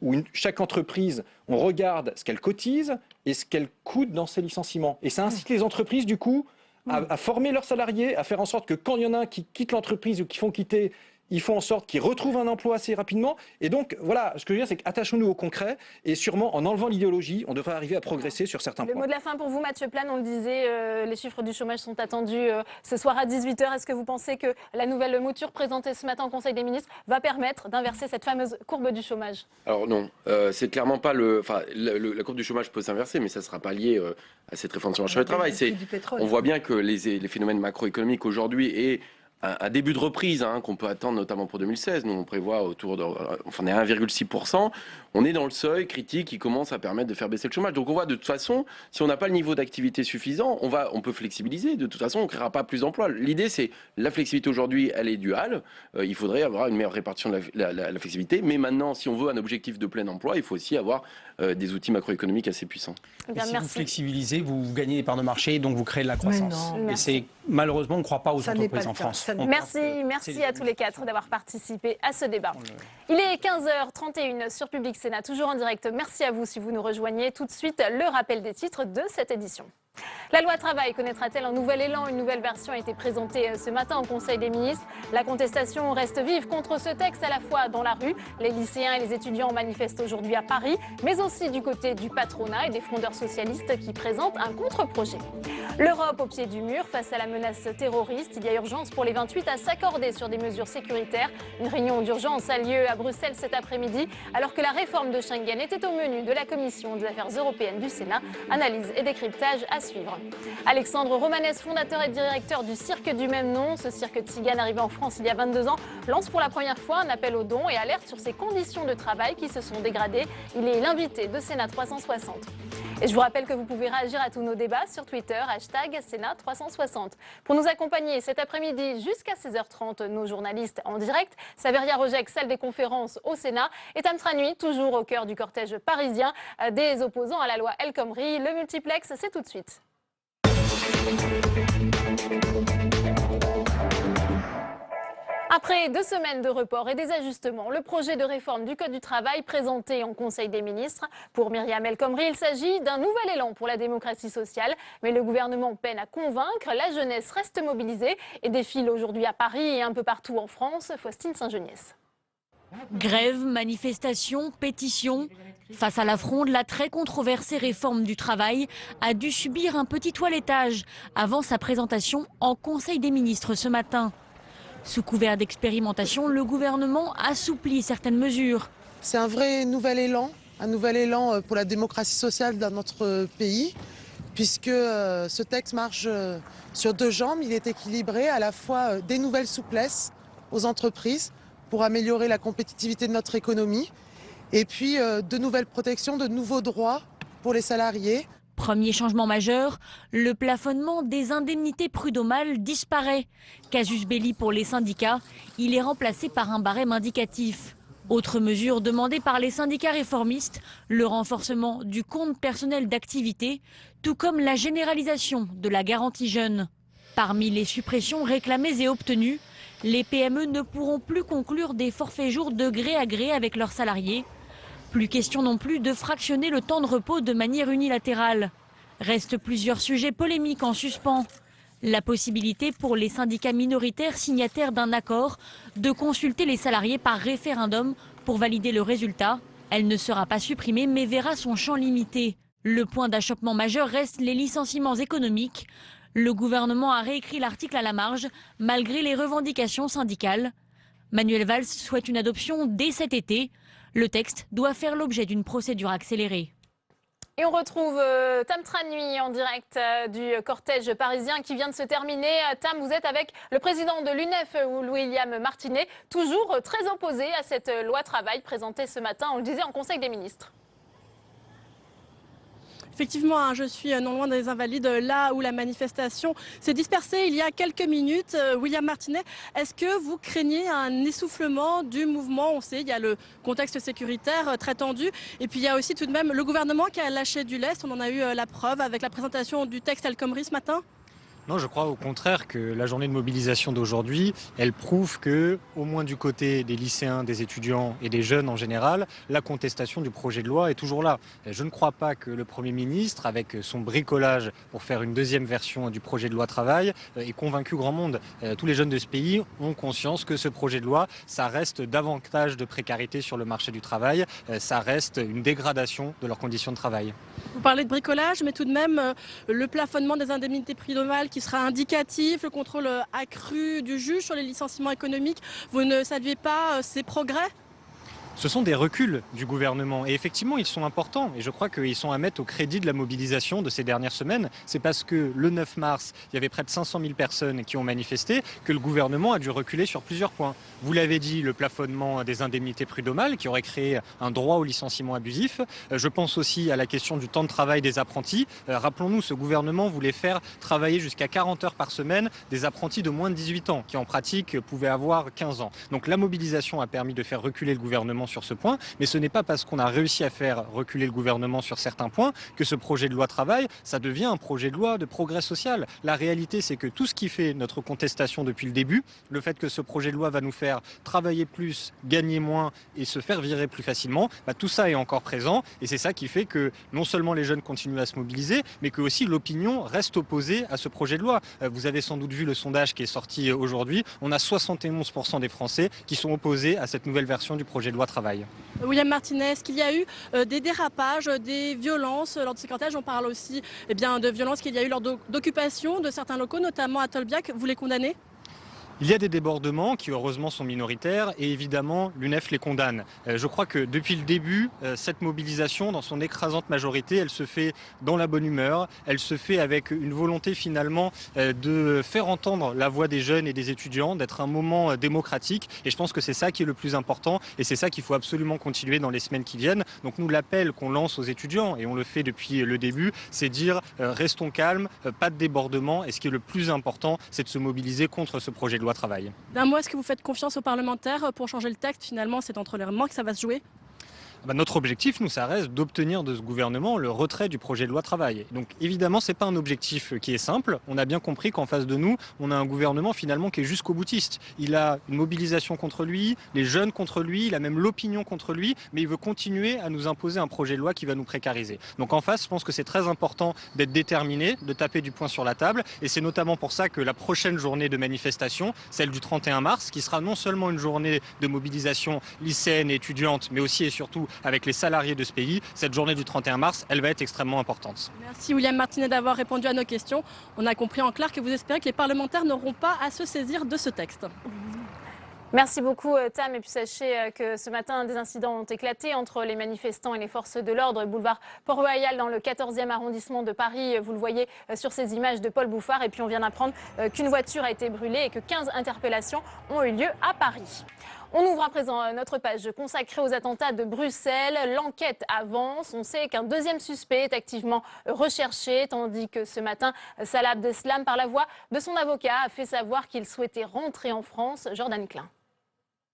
où chaque entreprise, on regarde ce qu'elle cotise et ce qu'elle coûte dans ses licenciements. Et ça incite les entreprises, du coup, à former leurs salariés, à faire en sorte que quand il y en a un qui quitte l'entreprise ou qui font quitter, ils font en sorte qu'ils retrouvent un emploi assez rapidement. Et donc, voilà, ce que je veux dire, c'est qu'attachons-nous au concret. Et sûrement, en enlevant l'idéologie, on devrait arriver à progresser sur certains points. Le mot de la fin pour vous, Mathieu Plane, on le disait, les chiffres du chômage sont attendus ce soir à 18h. Est-ce que vous pensez que la nouvelle mouture présentée ce matin au Conseil des ministres va permettre d'inverser cette fameuse courbe du chômage? Alors non, c'est clairement pas le... Enfin, la courbe du chômage peut s'inverser, mais ça ne sera pas lié à cette réforme sur le marché du travail. On voit bien que les phénomènes macroéconomiques aujourd'hui et un début de reprise qu'on peut attendre notamment pour 2016. Nous, on prévoit autour de... Enfin, on est à 1,6%. On est dans le seuil critique qui commence à permettre de faire baisser le chômage. Donc on voit de toute façon, si on n'a pas le niveau d'activité suffisant, on peut flexibiliser. De toute façon, on ne créera pas plus d'emplois. L'idée, c'est la flexibilité aujourd'hui, elle est duale. Il faudrait avoir une meilleure répartition de la flexibilité. Mais maintenant, si on veut un objectif de plein emploi, il faut aussi avoir des outils macroéconomiques assez puissants. Et si vous flexibilisez, vous gagnez des parts de marché, donc vous créez de la croissance. Et c'est malheureusement, on ne croit pas aux entreprises en France. Merci à tous les 4 d'avoir participé à ce débat. Il est 15h31 sur Public Sénat, toujours en direct. Merci à vous si vous nous rejoignez. Tout de suite, le rappel des titres de cette édition. La loi travail connaîtra-t-elle un nouvel élan? Une nouvelle version a été présentée ce matin au Conseil des ministres. La contestation reste vive contre ce texte, à la fois dans la rue. Les lycéens et les étudiants manifestent aujourd'hui à Paris, mais aussi du côté du patronat et des frondeurs socialistes qui présentent un contre-projet. L'Europe au pied du mur face à la menace terroriste. Il y a urgence pour les 28 à s'accorder sur des mesures sécuritaires. Une réunion d'urgence a lieu à Bruxelles cet après-midi, alors que la réforme de Schengen était au menu de la Commission des affaires européennes du Sénat. Analyse et décryptage à suivre. Alexandre Romanès, fondateur et directeur du cirque du même nom. Ce cirque tzigane arrivé en France il y a 22 ans lance pour la première fois un appel aux dons et alerte sur ses conditions de travail qui se sont dégradées. Il est l'invité de Sénat 360. Et je vous rappelle que vous pouvez réagir à tous nos débats sur Twitter, #Sénat 360. Pour nous accompagner cet après-midi jusqu'à 16h30, nos journalistes en direct, Saveria Rojek, salle des conférences au Sénat, et Tam Tranui, toujours au cœur du cortège parisien des opposants à la loi El Khomri. Le multiplex, c'est tout de suite. Après 2 semaines de report et des ajustements, le projet de réforme du Code du travail présenté en Conseil des ministres. Pour Myriam El Khomri, il s'agit d'un nouvel élan pour la démocratie sociale. Mais le gouvernement peine à convaincre. La jeunesse reste mobilisée et défile aujourd'hui à Paris et un peu partout en France. Faustine Saint-Geniès. Grève, manifestations, pétitions. Face à la fronde, la très controversée réforme du travail a dû subir un petit toilettage avant sa présentation en Conseil des ministres ce matin. Sous couvert d'expérimentation, le gouvernement assouplit certaines mesures. C'est un vrai nouvel élan pour la démocratie sociale dans notre pays, puisque ce texte marche sur 2 jambes. Il est équilibré, à la fois des nouvelles souplesses aux entreprises pour améliorer la compétitivité de notre économie, et puis de nouvelles protections, de nouveaux droits pour les salariés. Premier changement majeur, le plafonnement des indemnités prud'homales disparaît. Casus belli pour les syndicats, il est remplacé par un barème indicatif. Autre mesure demandée par les syndicats réformistes, le renforcement du compte personnel d'activité, tout comme la généralisation de la garantie jeune. Parmi les suppressions réclamées et obtenues, les PME ne pourront plus conclure des forfaits jours de gré à gré avec leurs salariés. Plus question non plus de fractionner le temps de repos de manière unilatérale. Restent plusieurs sujets polémiques en suspens. La possibilité pour les syndicats minoritaires signataires d'un accord de consulter les salariés par référendum pour valider le résultat. Elle ne sera pas supprimée mais verra son champ limité. Le point d'achoppement majeur reste les licenciements économiques. Le gouvernement a réécrit l'article à la marge malgré les revendications syndicales. Manuel Valls souhaite une adoption dès cet été. Le texte doit faire l'objet d'une procédure accélérée. Et on retrouve Tam Tranui en direct du cortège parisien qui vient de se terminer. Tam, vous êtes avec le président de l'UNEF, William Martinet, toujours très opposé à cette loi travail présentée ce matin, on le disait, en Conseil des ministres. Effectivement, je suis non loin des Invalides, là où la manifestation s'est dispersée il y a quelques minutes. William Martinet, est-ce que vous craignez un essoufflement du mouvement? On sait, il y a le contexte sécuritaire très tendu. Et puis il y a aussi tout de même le gouvernement qui a lâché du lest. On en a eu la preuve avec la présentation du texte El Khomri ce matin. Non, je crois au contraire que la journée de mobilisation d'aujourd'hui, elle prouve que, au moins du côté des lycéens, des étudiants et des jeunes en général, la contestation du projet de loi est toujours là. Je ne crois pas que le Premier ministre, avec son bricolage pour faire une deuxième version du projet de loi travail, ait convaincu grand monde. Tous les jeunes de ce pays ont conscience que ce projet de loi, ça reste davantage de précarité sur le marché du travail, ça reste une dégradation de leurs conditions de travail. Vous parlez de bricolage, mais tout de même, le plafonnement des indemnités prud'homales qui sera indicatif, le contrôle accru du juge sur les licenciements économiques, vous ne saluez pas ces progrès ? Ce sont des reculs du gouvernement et effectivement ils sont importants et je crois qu'ils sont à mettre au crédit de la mobilisation de ces dernières semaines. C'est parce que le 9 mars, il y avait près de 500 000 personnes qui ont manifesté que le gouvernement a dû reculer sur plusieurs points. Vous l'avez dit, le plafonnement des indemnités prud'homales qui aurait créé un droit au licenciement abusif. Je pense aussi à la question du temps de travail des apprentis. Rappelons-nous, ce gouvernement voulait faire travailler jusqu'à 40 heures par semaine des apprentis de moins de 18 ans qui en pratique pouvaient avoir 15 ans. Donc la mobilisation a permis de faire reculer le gouvernement sur ce point, mais ce n'est pas parce qu'on a réussi à faire reculer le gouvernement sur certains points que ce projet de loi travail, ça devient un projet de loi de progrès social. La réalité, c'est que tout ce qui fait notre contestation depuis le début, le fait que ce projet de loi va nous faire travailler plus, gagner moins et se faire virer plus facilement, tout ça est encore présent et c'est ça qui fait que non seulement les jeunes continuent à se mobiliser, mais que aussi l'opinion reste opposée à ce projet de loi. Vous avez sans doute vu le sondage qui est sorti aujourd'hui, on a 71% des Français qui sont opposés à cette nouvelle version du projet de loi travail. William Martinet, est-ce qu'il y a eu des dérapages, des violences lors de ces cortèges? On parle aussi de violences qu'il y a eu lors d'occupation de certains locaux, notamment à Tolbiac. Vous les condamnez? Il y a des débordements qui heureusement sont minoritaires et évidemment l'UNEF les condamne. Je crois que depuis le début, cette mobilisation dans son écrasante majorité, elle se fait dans la bonne humeur, elle se fait avec une volonté finalement de faire entendre la voix des jeunes et des étudiants, d'être un moment démocratique et je pense que c'est ça qui est le plus important et c'est ça qu'il faut absolument continuer dans les semaines qui viennent. Donc nous, l'appel qu'on lance aux étudiants et on le fait depuis le début, c'est dire restons calmes, pas de débordement et ce qui est le plus important, c'est de se mobiliser contre ce projet de loi travail. D'un mot, est-ce que vous faites confiance aux parlementaires pour changer le texte? Finalement, c'est entre leurs mains que ça va se jouer. Notre objectif, nous, ça reste d'obtenir de ce gouvernement le retrait du projet de loi travail. Donc évidemment, c'est pas un objectif qui est simple. On a bien compris qu'en face de nous, on a un gouvernement finalement qui est jusqu'au boutiste. Il a une mobilisation contre lui, les jeunes contre lui, il a même l'opinion contre lui, mais il veut continuer à nous imposer un projet de loi qui va nous précariser. Donc en face, je pense que c'est très important d'être déterminé, de taper du poing sur la table. Et c'est notamment pour ça que la prochaine journée de manifestation, celle du 31 mars, qui sera non seulement une journée de mobilisation lycéenne et étudiante, mais aussi et surtout avec les salariés de ce pays, cette journée du 31 mars, elle va être extrêmement importante. Merci William Martinet d'avoir répondu à nos questions. On a compris en clair que vous espérez que les parlementaires n'auront pas à se saisir de ce texte. Merci beaucoup Tam, et puis sachez que ce matin des incidents ont éclaté entre les manifestants et les forces de l'ordre, boulevard Port-Royal dans le 14e arrondissement de Paris, vous le voyez sur ces images de Paul Bouffard, et puis on vient d'apprendre qu'une voiture a été brûlée et que 15 interpellations ont eu lieu à Paris. On ouvre à présent notre page consacrée aux attentats de Bruxelles. L'enquête avance. On sait qu'un deuxième suspect est activement recherché, tandis que ce matin, Salah Abdeslam, par la voix de son avocat, a fait savoir qu'il souhaitait rentrer en France. Jordan Klein.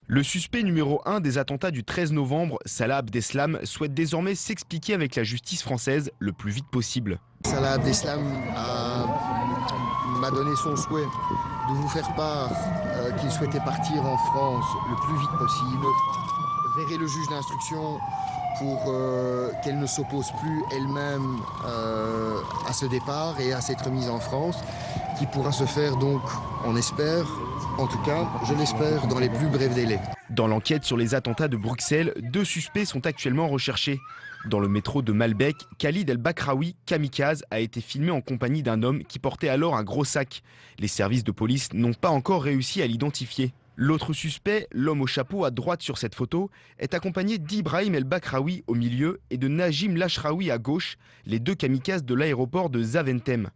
Le suspect numéro 1 des attentats du 13 novembre, Salah Abdeslam, souhaite désormais s'expliquer avec la justice française le plus vite possible. Salah Abdeslam m'a donné son souhait de vous faire part qu'il souhaitait partir en France le plus vite possible. Verrez le juge d'instruction pour qu'elle ne s'oppose plus elle-même à ce départ et à cette remise en France, qui pourra se faire donc, on espère, en tout cas, je l'espère, dans les plus brefs délais. Dans l'enquête sur les attentats de Bruxelles, 2 suspects sont actuellement recherchés. Dans le métro de Malbec, Khalid El Bakraoui, kamikaze, a été filmé en compagnie d'un homme qui portait alors un gros sac. Les services de police n'ont pas encore réussi à l'identifier. L'autre suspect, l'homme au chapeau à droite sur cette photo, est accompagné d'Ibrahim El Bakraoui au milieu et de Najim Lachraoui à gauche, les deux kamikazes de l'aéroport de Zaventem.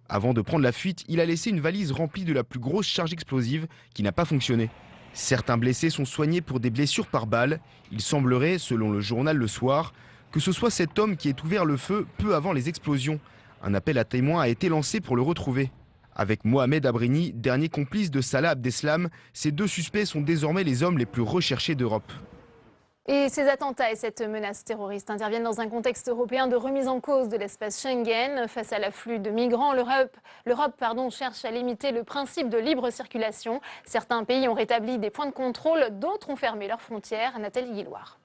Avant de prendre la fuite, il a laissé une valise remplie de la plus grosse charge explosive qui n'a pas fonctionné. Certains blessés sont soignés pour des blessures par balle. Il semblerait, selon le journal Le Soir, que ce soit cet homme qui ait ouvert le feu peu avant les explosions. Un appel à témoins a été lancé pour le retrouver. Avec Mohamed Abrini, dernier complice de Salah Abdeslam, ces deux suspects sont désormais les hommes les plus recherchés d'Europe. Et ces attentats et cette menace terroriste interviennent dans un contexte européen de remise en cause de l'espace Schengen. Face à l'afflux de migrants, l'Europe cherche à limiter le principe de libre circulation. Certains pays ont rétabli des points de contrôle, d'autres ont fermé leurs frontières. Nathalie Guilloire.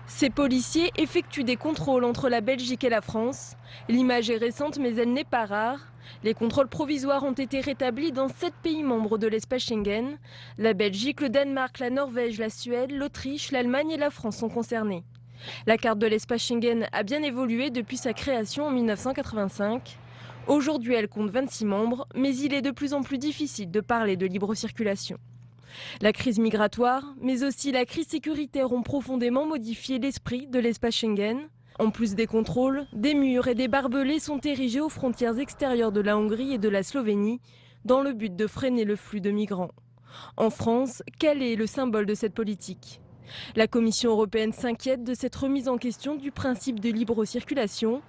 Ces policiers effectuent des contrôles entre la Belgique et la France. L'image est récente mais elle n'est pas rare. Les contrôles provisoires ont été rétablis dans 7 pays membres de l'espace Schengen. La Belgique, le Danemark, la Norvège, la Suède, l'Autriche, l'Allemagne et la France sont concernés. La carte de l'espace Schengen a bien évolué depuis sa création en 1985. Aujourd'hui, elle compte 26 membres, mais il est de plus en plus difficile de parler de libre circulation. La crise migratoire, mais aussi la crise sécuritaire ont profondément modifié l'esprit de l'espace Schengen. En plus des contrôles, des murs et des barbelés sont érigés aux frontières extérieures de la Hongrie et de la Slovénie, dans le but de freiner le flux de migrants. En France, quel est le symbole de cette politique ? La Commission européenne s'inquiète de cette remise en question du principe de libre circulation.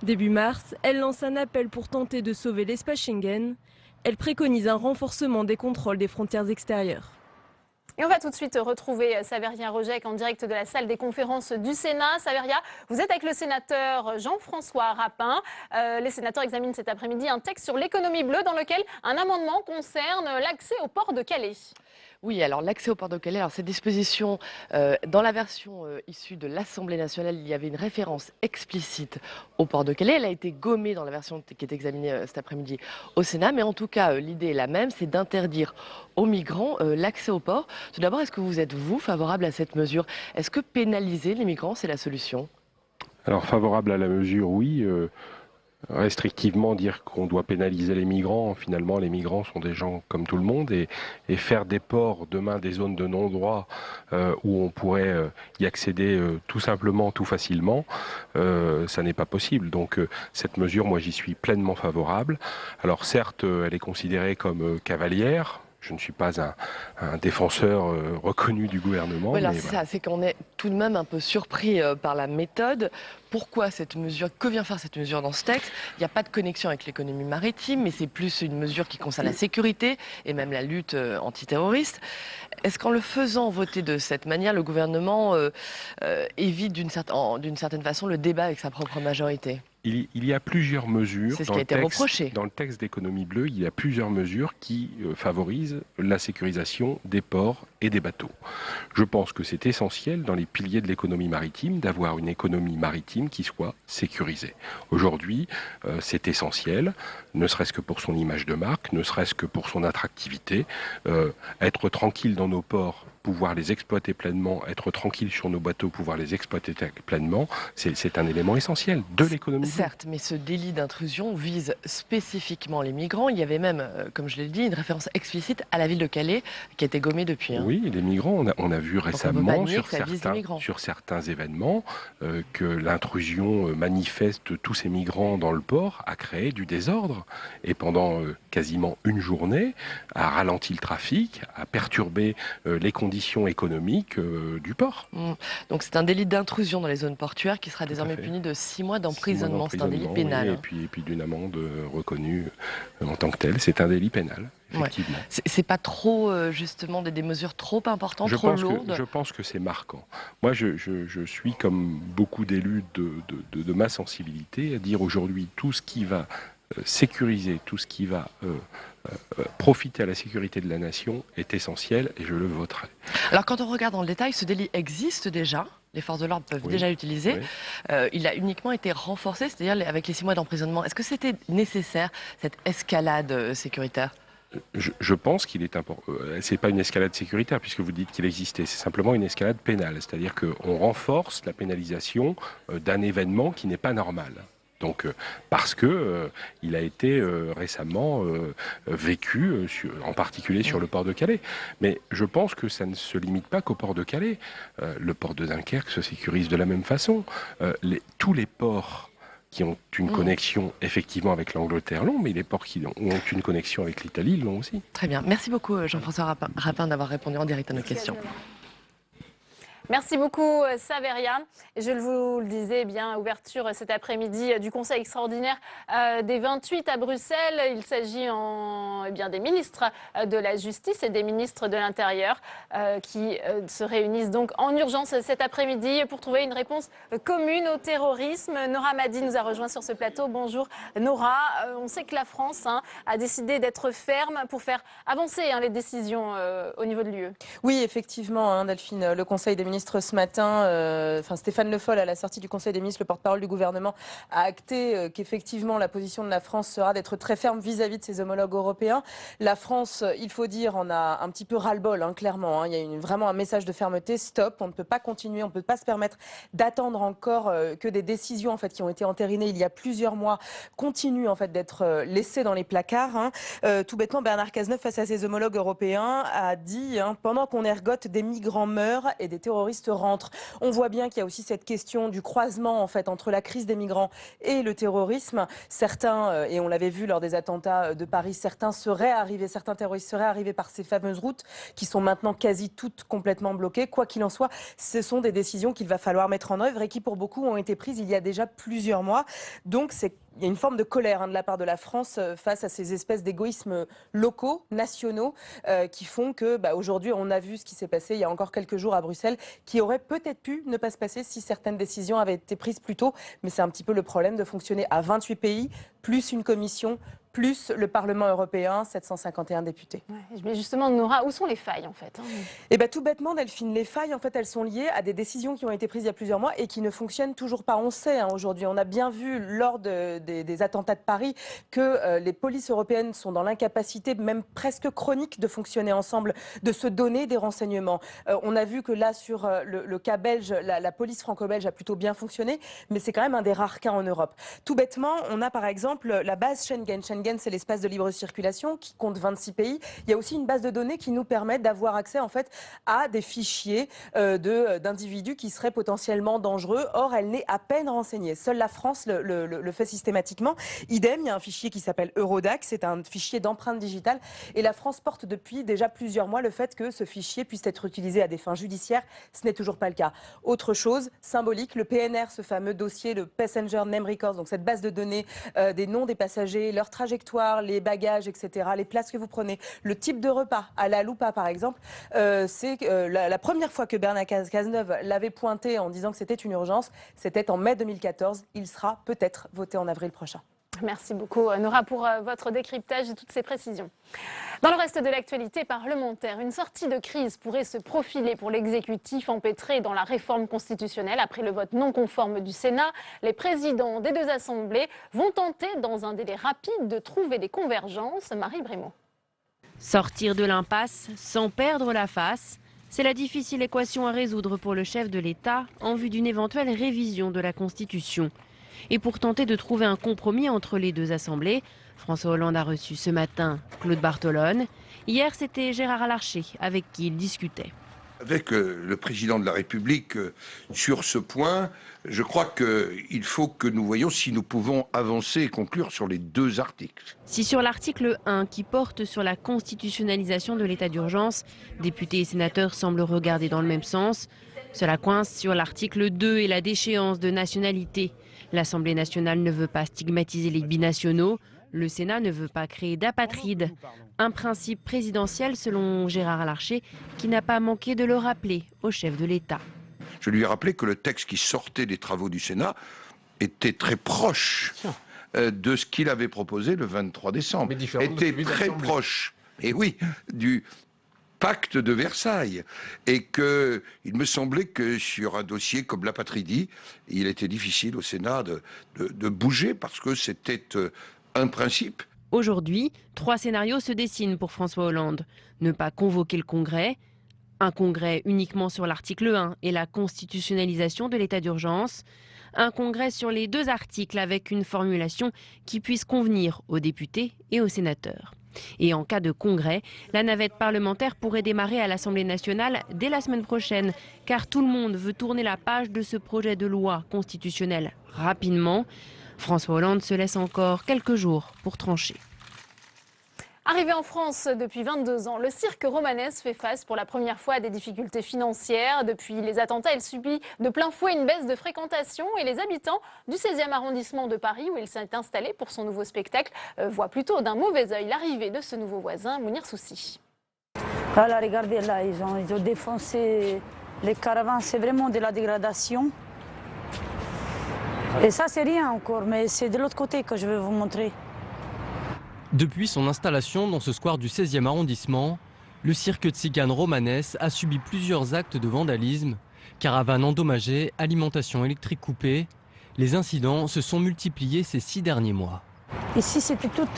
Début mars, elle lance un appel pour tenter de sauver l'espace Schengen. Elle préconise un renforcement des contrôles des frontières extérieures. Et on va tout de suite retrouver Saveria Rojek en direct de la salle des conférences du Sénat. Saveria, vous êtes avec le sénateur Jean-François Rapin. Les sénateurs examinent cet après-midi un texte sur l'économie bleue dans lequel un amendement concerne l'accès au port de Calais. Oui, alors l'accès au port de Calais, alors cette disposition, dans la version issue de l'Assemblée nationale, il y avait une référence explicite au port de Calais. Elle a été gommée dans la version qui est examinée cet après-midi au Sénat. Mais en tout cas, l'idée est la même, c'est d'interdire aux migrants l'accès au port. Tout d'abord, est-ce que vous êtes, vous, favorable à cette mesure? Est-ce que pénaliser les migrants, c'est la solution? Alors, favorable à la mesure, oui. Restrictivement dire qu'on doit pénaliser les migrants, finalement les migrants sont des gens comme tout le monde et faire des ports demain des zones de non-droit où on pourrait y accéder tout simplement, tout facilement, ça n'est pas possible. Donc cette mesure, moi j'y suis pleinement favorable. Alors certes, elle est considérée comme cavalière. Je ne suis pas un défenseur reconnu du gouvernement. Voilà, c'est ça, c'est qu'on est tout de même un peu surpris par la méthode. Pourquoi cette mesure? Que vient faire cette mesure dans ce texte? Il n'y a pas de connexion avec l'économie maritime, mais c'est plus une mesure qui concerne la sécurité et même la lutte antiterroriste. Est-ce qu'en le faisant voter de cette manière, le gouvernement évite d'une certaine façon le débat avec sa propre majorité? Il y a plusieurs mesures C'est ce qui a été reproché. Dans le texte d'économie bleue, il y a plusieurs mesures qui favorisent la sécurisation des ports et des bateaux. Je pense que c'est essentiel dans les piliers de l'économie maritime d'avoir une économie maritime qui soit sécurisée. Aujourd'hui, c'est essentiel, ne serait-ce que pour son image de marque, ne serait-ce que pour son attractivité. Être tranquille dans nos ports, pouvoir les exploiter pleinement, être tranquille sur nos bateaux, pouvoir les exploiter pleinement, c'est un élément essentiel de l'économie. Certes, mais ce délit d'intrusion vise spécifiquement les migrants. Il y avait même, comme je l'ai dit, une référence explicite à la ville de Calais qui a été gommée depuis. Oui, les migrants, on a vu récemment sur certains événements que l'intrusion manifeste tous ces migrants dans le port a créé du désordre et pendant quasiment une journée a ralenti le trafic, a perturbé les conditions économiques du port. Donc c'est un délit d'intrusion dans les zones portuaires qui sera désormais puni de 6 mois d'emprisonnement. C'est un délit pénal. Oui, et puis d'une amende reconnue en tant que telle. C'est un délit pénal, effectivement. Ouais. C'est pas trop, justement, des mesures trop importantes, trop lourdes? Je pense que c'est marquant. Moi, je suis comme beaucoup d'élus de ma sensibilité à dire aujourd'hui tout ce qui va sécuriser, tout ce qui va profiter à la sécurité de la nation est essentiel et je le voterai. Alors quand on regarde dans le détail, ce délit existe déjà. Les forces de l'ordre peuvent déjà l'utiliser. Il a uniquement été renforcé, c'est-à-dire avec les 6 mois d'emprisonnement. Est-ce que c'était nécessaire, cette escalade sécuritaire? Je pense qu'il est important. C'est pas une escalade sécuritaire puisque vous dites qu'il existait. C'est simplement une escalade pénale. C'est-à-dire qu'on renforce la pénalisation d'un événement qui n'est pas normal. Donc parce que il a été récemment vécu, en particulier sur le port de Calais. Mais je pense que ça ne se limite pas qu'au port de Calais. Le port de Dunkerque se sécurise de la même façon. Tous les ports qui ont une connexion effectivement avec l'Angleterre l'ont, mais les ports qui ont une connexion avec l'Italie l'ont aussi. Très bien. Merci beaucoup Jean-François Rapin d'avoir répondu en direct à nos questions. Merci beaucoup Saveria. Je vous le disais, ouverture cet après-midi du Conseil extraordinaire des 28 à Bruxelles. Il s'agit des ministres de la Justice et des ministres de l'Intérieur qui se réunissent donc en urgence cet après-midi pour trouver une réponse commune au terrorisme. Nora Madi nous a rejoint sur ce plateau. Bonjour Nora. On sait que la France a décidé d'être ferme pour faire avancer les décisions au niveau de l'UE. Oui, effectivement, Delphine, le Conseil des ministres ce matin, Stéphane Le Foll, à la sortie du Conseil des ministres, le porte-parole du gouvernement, a acté qu'effectivement la position de la France sera d'être très ferme vis-à-vis de ses homologues européens. La France, il faut dire, en a un petit peu ras-le-bol, clairement. Il y a vraiment un message de fermeté. Stop, on ne peut pas continuer, on ne peut pas se permettre d'attendre encore que des décisions qui ont été entérinées il y a plusieurs mois continuent d'être laissées dans les placards. Tout bêtement, Bernard Cazeneuve, face à ses homologues européens, a dit pendant qu'on ergote, des migrants meurent et des terroristes rentrent. On voit bien qu'il y a aussi cette question du croisement entre la crise des migrants et le terrorisme. Certains, et on l'avait vu lors des attentats de Paris, certains terroristes seraient arrivés par ces fameuses routes qui sont maintenant quasi toutes complètement bloquées. Quoi qu'il en soit, ce sont des décisions qu'il va falloir mettre en œuvre et qui pour beaucoup ont été prises il y a déjà plusieurs mois. Donc il y a une forme de colère de la part de la France face à ces espèces d'égoïsmes locaux, nationaux, qui font que aujourd'hui on a vu ce qui s'est passé il y a encore quelques jours à Bruxelles, qui aurait peut-être pu ne pas se passer si certaines décisions avaient été prises plus tôt. Mais c'est un petit peu le problème de fonctionner à 28 pays, plus une commission, plus le Parlement européen, 751 députés. Mais justement, Nora, où sont les failles en fait Tout bêtement, Delphine, les failles elles sont liées à des décisions qui ont été prises il y a plusieurs mois et qui ne fonctionnent toujours pas. On sait aujourd'hui, on a bien vu lors des attentats de Paris que les polices européennes sont dans l'incapacité, même presque chronique, de fonctionner ensemble, de se donner des renseignements. On a vu que là, sur le cas belge, la police franco-belge a plutôt bien fonctionné, mais c'est quand même un des rares cas en Europe. Tout bêtement, on a par exemple la base Schengen. Schengen, c'est l'espace de libre circulation qui compte 26 pays. Il y a aussi une base de données qui nous permet d'avoir accès à des fichiers d'individus qui seraient potentiellement dangereux. Or, elle n'est à peine renseignée. Seule la France le fait systématiquement. Idem, il y a un fichier qui s'appelle Eurodac. C'est un fichier d'empreinte digitale. Et la France porte depuis déjà plusieurs mois le fait que ce fichier puisse être utilisé à des fins judiciaires. Ce n'est toujours pas le cas. Autre chose symbolique, le PNR, ce fameux dossier, le Passenger Name Records, donc cette base de données des noms des passagers, leur trajectoire, les bagages, etc., les places que vous prenez, le type de repas, à la Loupa par exemple, c'est la première fois que Bernard Cazeneuve l'avait pointé en disant que c'était une urgence, c'était en mai 2014. Il sera peut-être voté en avril prochain. Merci beaucoup Nora pour votre décryptage et toutes ces précisions. Dans le reste de l'actualité parlementaire, une sortie de crise pourrait se profiler pour l'exécutif empêtré dans la réforme constitutionnelle. Après le vote non conforme du Sénat, les présidents des deux assemblées vont tenter dans un délai rapide de trouver des convergences. Marie Brémond. Sortir de l'impasse sans perdre la face, c'est la difficile équation à résoudre pour le chef de l'État en vue d'une éventuelle révision de la Constitution. Et pour tenter de trouver un compromis entre les deux assemblées, François Hollande a reçu ce matin Claude Bartolone. Hier, c'était Gérard Larcher avec qui il discutait. Avec le président de la République sur ce point, je crois qu'il faut que nous voyions si nous pouvons avancer et conclure sur les deux articles. Si sur l'article 1 qui porte sur la constitutionnalisation de l'état d'urgence, députés et sénateurs semblent regarder dans le même sens, cela coince sur l'article 2 et la déchéance de nationalité. L'Assemblée nationale ne veut pas stigmatiser les binationaux. Le Sénat ne veut pas créer d'apatrides. Un principe présidentiel selon Gérard Larcher qui n'a pas manqué de le rappeler au chef de l'État. Je lui ai rappelé que le texte qui sortait des travaux du Sénat était très proche de ce qu'il avait proposé le 23 décembre. Était très proche, et oui, du pacte de Versailles, et qu'il me semblait que sur un dossier comme l'apatridie, il était difficile au Sénat de bouger parce que c'était un principe. Aujourd'hui, 3 scénarios se dessinent pour François Hollande. Ne pas convoquer le Congrès, un Congrès uniquement sur l'article 1 et la constitutionnalisation de l'état d'urgence, Un congrès sur les 2 articles avec une formulation qui puisse convenir aux députés et aux sénateurs. Et en cas de congrès, la navette parlementaire pourrait démarrer à l'Assemblée nationale dès la semaine prochaine, car tout le monde veut tourner la page de ce projet de loi constitutionnelle rapidement. François Hollande se laisse encore quelques jours pour trancher. Arrivé en France depuis 22 ans, le cirque romanesque fait face pour la première fois à des difficultés financières. Depuis les attentats, il subit de plein fouet une baisse de fréquentation et les habitants du 16e arrondissement de Paris, où il s'est installé pour son nouveau spectacle, voient plutôt d'un mauvais œil l'arrivée de ce nouveau voisin, Mounir Soussi. Voilà, regardez là, ils ont défoncé les caravanes, c'est vraiment de la dégradation. Et ça, c'est rien encore, mais c'est de l'autre côté que je vais vous montrer. Depuis son installation dans ce square du 16e arrondissement, le cirque Tzigane Romanes a subi plusieurs actes de vandalisme, caravanes endommagées, alimentation électrique coupée. Les incidents se sont multipliés ces 6 derniers mois. Ici, c'était tout...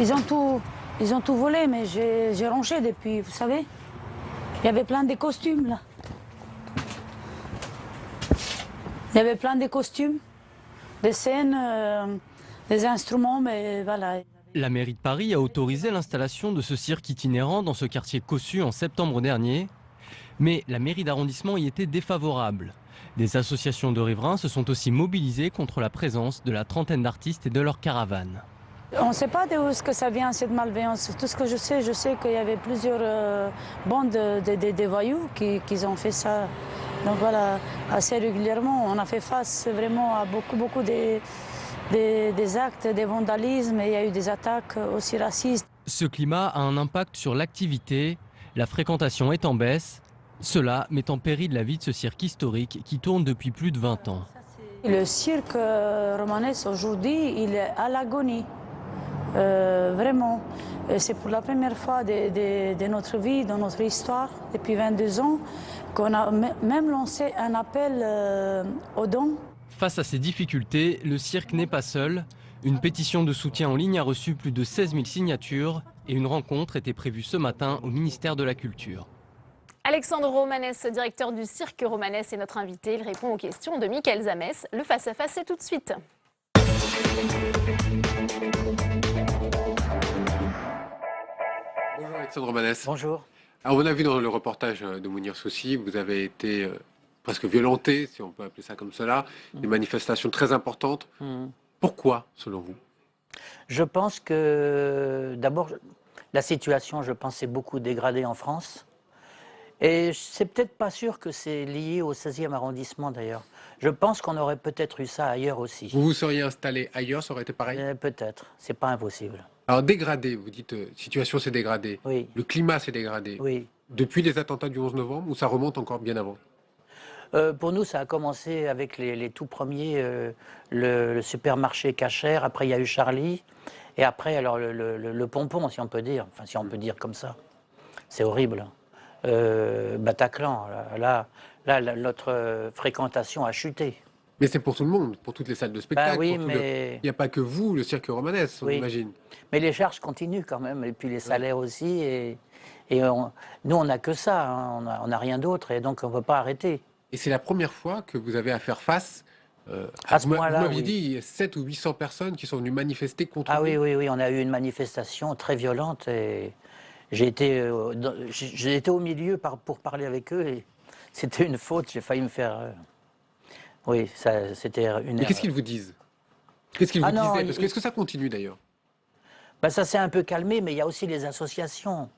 Ils ont tout volé, mais j'ai rangé depuis, vous savez. Il y avait plein de costumes, là. Il y avait plein de costumes, des scènes... des instruments, mais voilà. La mairie de Paris a autorisé l'installation de ce cirque itinérant dans ce quartier cossu en septembre dernier. Mais la mairie d'arrondissement y était défavorable. Des associations de riverains se sont aussi mobilisées contre la présence de la trentaine d'artistes et de leurs caravanes. On ne sait pas d'où est-ce que ça vient, cette malveillance. Tout ce que je sais qu'il y avait plusieurs bandes de voyous qui ont fait ça. Donc voilà, assez régulièrement. On a fait face vraiment à beaucoup des actes de vandalisme et il y a eu des attaques aussi racistes. Ce climat a un impact sur l'activité. La fréquentation est en baisse. Cela met en péril la vie de ce cirque historique qui tourne depuis plus de 20 ans. Le cirque romanesque aujourd'hui, il est à l'agonie. Vraiment. C'est pour la première fois de notre vie, dans notre histoire, depuis 22 ans, qu'on a même lancé un appel aux dons. Face à ces difficultés, le cirque n'est pas seul. Une pétition de soutien en ligne a reçu plus de 16 000 signatures et une rencontre était prévue ce matin au ministère de la Culture. Alexandre Romanès, directeur du cirque Romanès, est notre invité. Il répond aux questions de Mickaël Zamès. Le face-à-face, c'est tout de suite. Bonjour Alexandre Romanès. Bonjour. Alors on a vu dans le reportage de Mounir Soussi, vous avez été presque violenté, si on peut appeler ça comme cela, des manifestations très importantes. Pourquoi, selon vous? Je pense que, d'abord, la situation, je pense, s'est beaucoup dégradée en France. Et c'est peut-être pas sûr que c'est lié au 16e arrondissement, d'ailleurs. Je pense qu'on aurait peut-être eu ça ailleurs aussi. Vous vous seriez installé ailleurs, ça aurait été pareil? Peut-être, c'est pas impossible. Alors dégradé, vous dites, situation s'est dégradée. Oui. Le climat s'est dégradé. Oui. Depuis les attentats du 11 novembre, ou ça remonte encore bien avant? Pour nous, ça a commencé avec les tout premiers, le supermarché Cacher, après il y a eu Charlie, et après alors le pompon, si on peut dire, enfin si on peut dire comme ça. C'est horrible. Bataclan, là, notre fréquentation a chuté. Mais c'est pour tout le monde, pour toutes les salles de spectacle. Bah oui, mais... Il n'y a pas que vous, le cirque romanesque, on imagine. Mais les charges continuent quand même, et puis les salaires aussi, et nous on n'a que ça, hein, on n'a rien d'autre, et donc on ne peut pas arrêter. Et c'est la première fois que vous avez à faire face à ce moment-là. Vous m'aviez dit, il y a 700 ou 800 personnes qui sont venues manifester contre vous. Ah oui, on a eu une manifestation très violente et j'ai été au milieu pour parler avec eux et c'était une faute, j'ai failli me faire... Oui, c'était une... Mais qu'est-ce qu'ils vous disent? Qu'est-ce qu'ils vous disaient? Parce que est-ce que ça continue d'ailleurs? Ça s'est un peu calmé, mais il y a aussi les associations.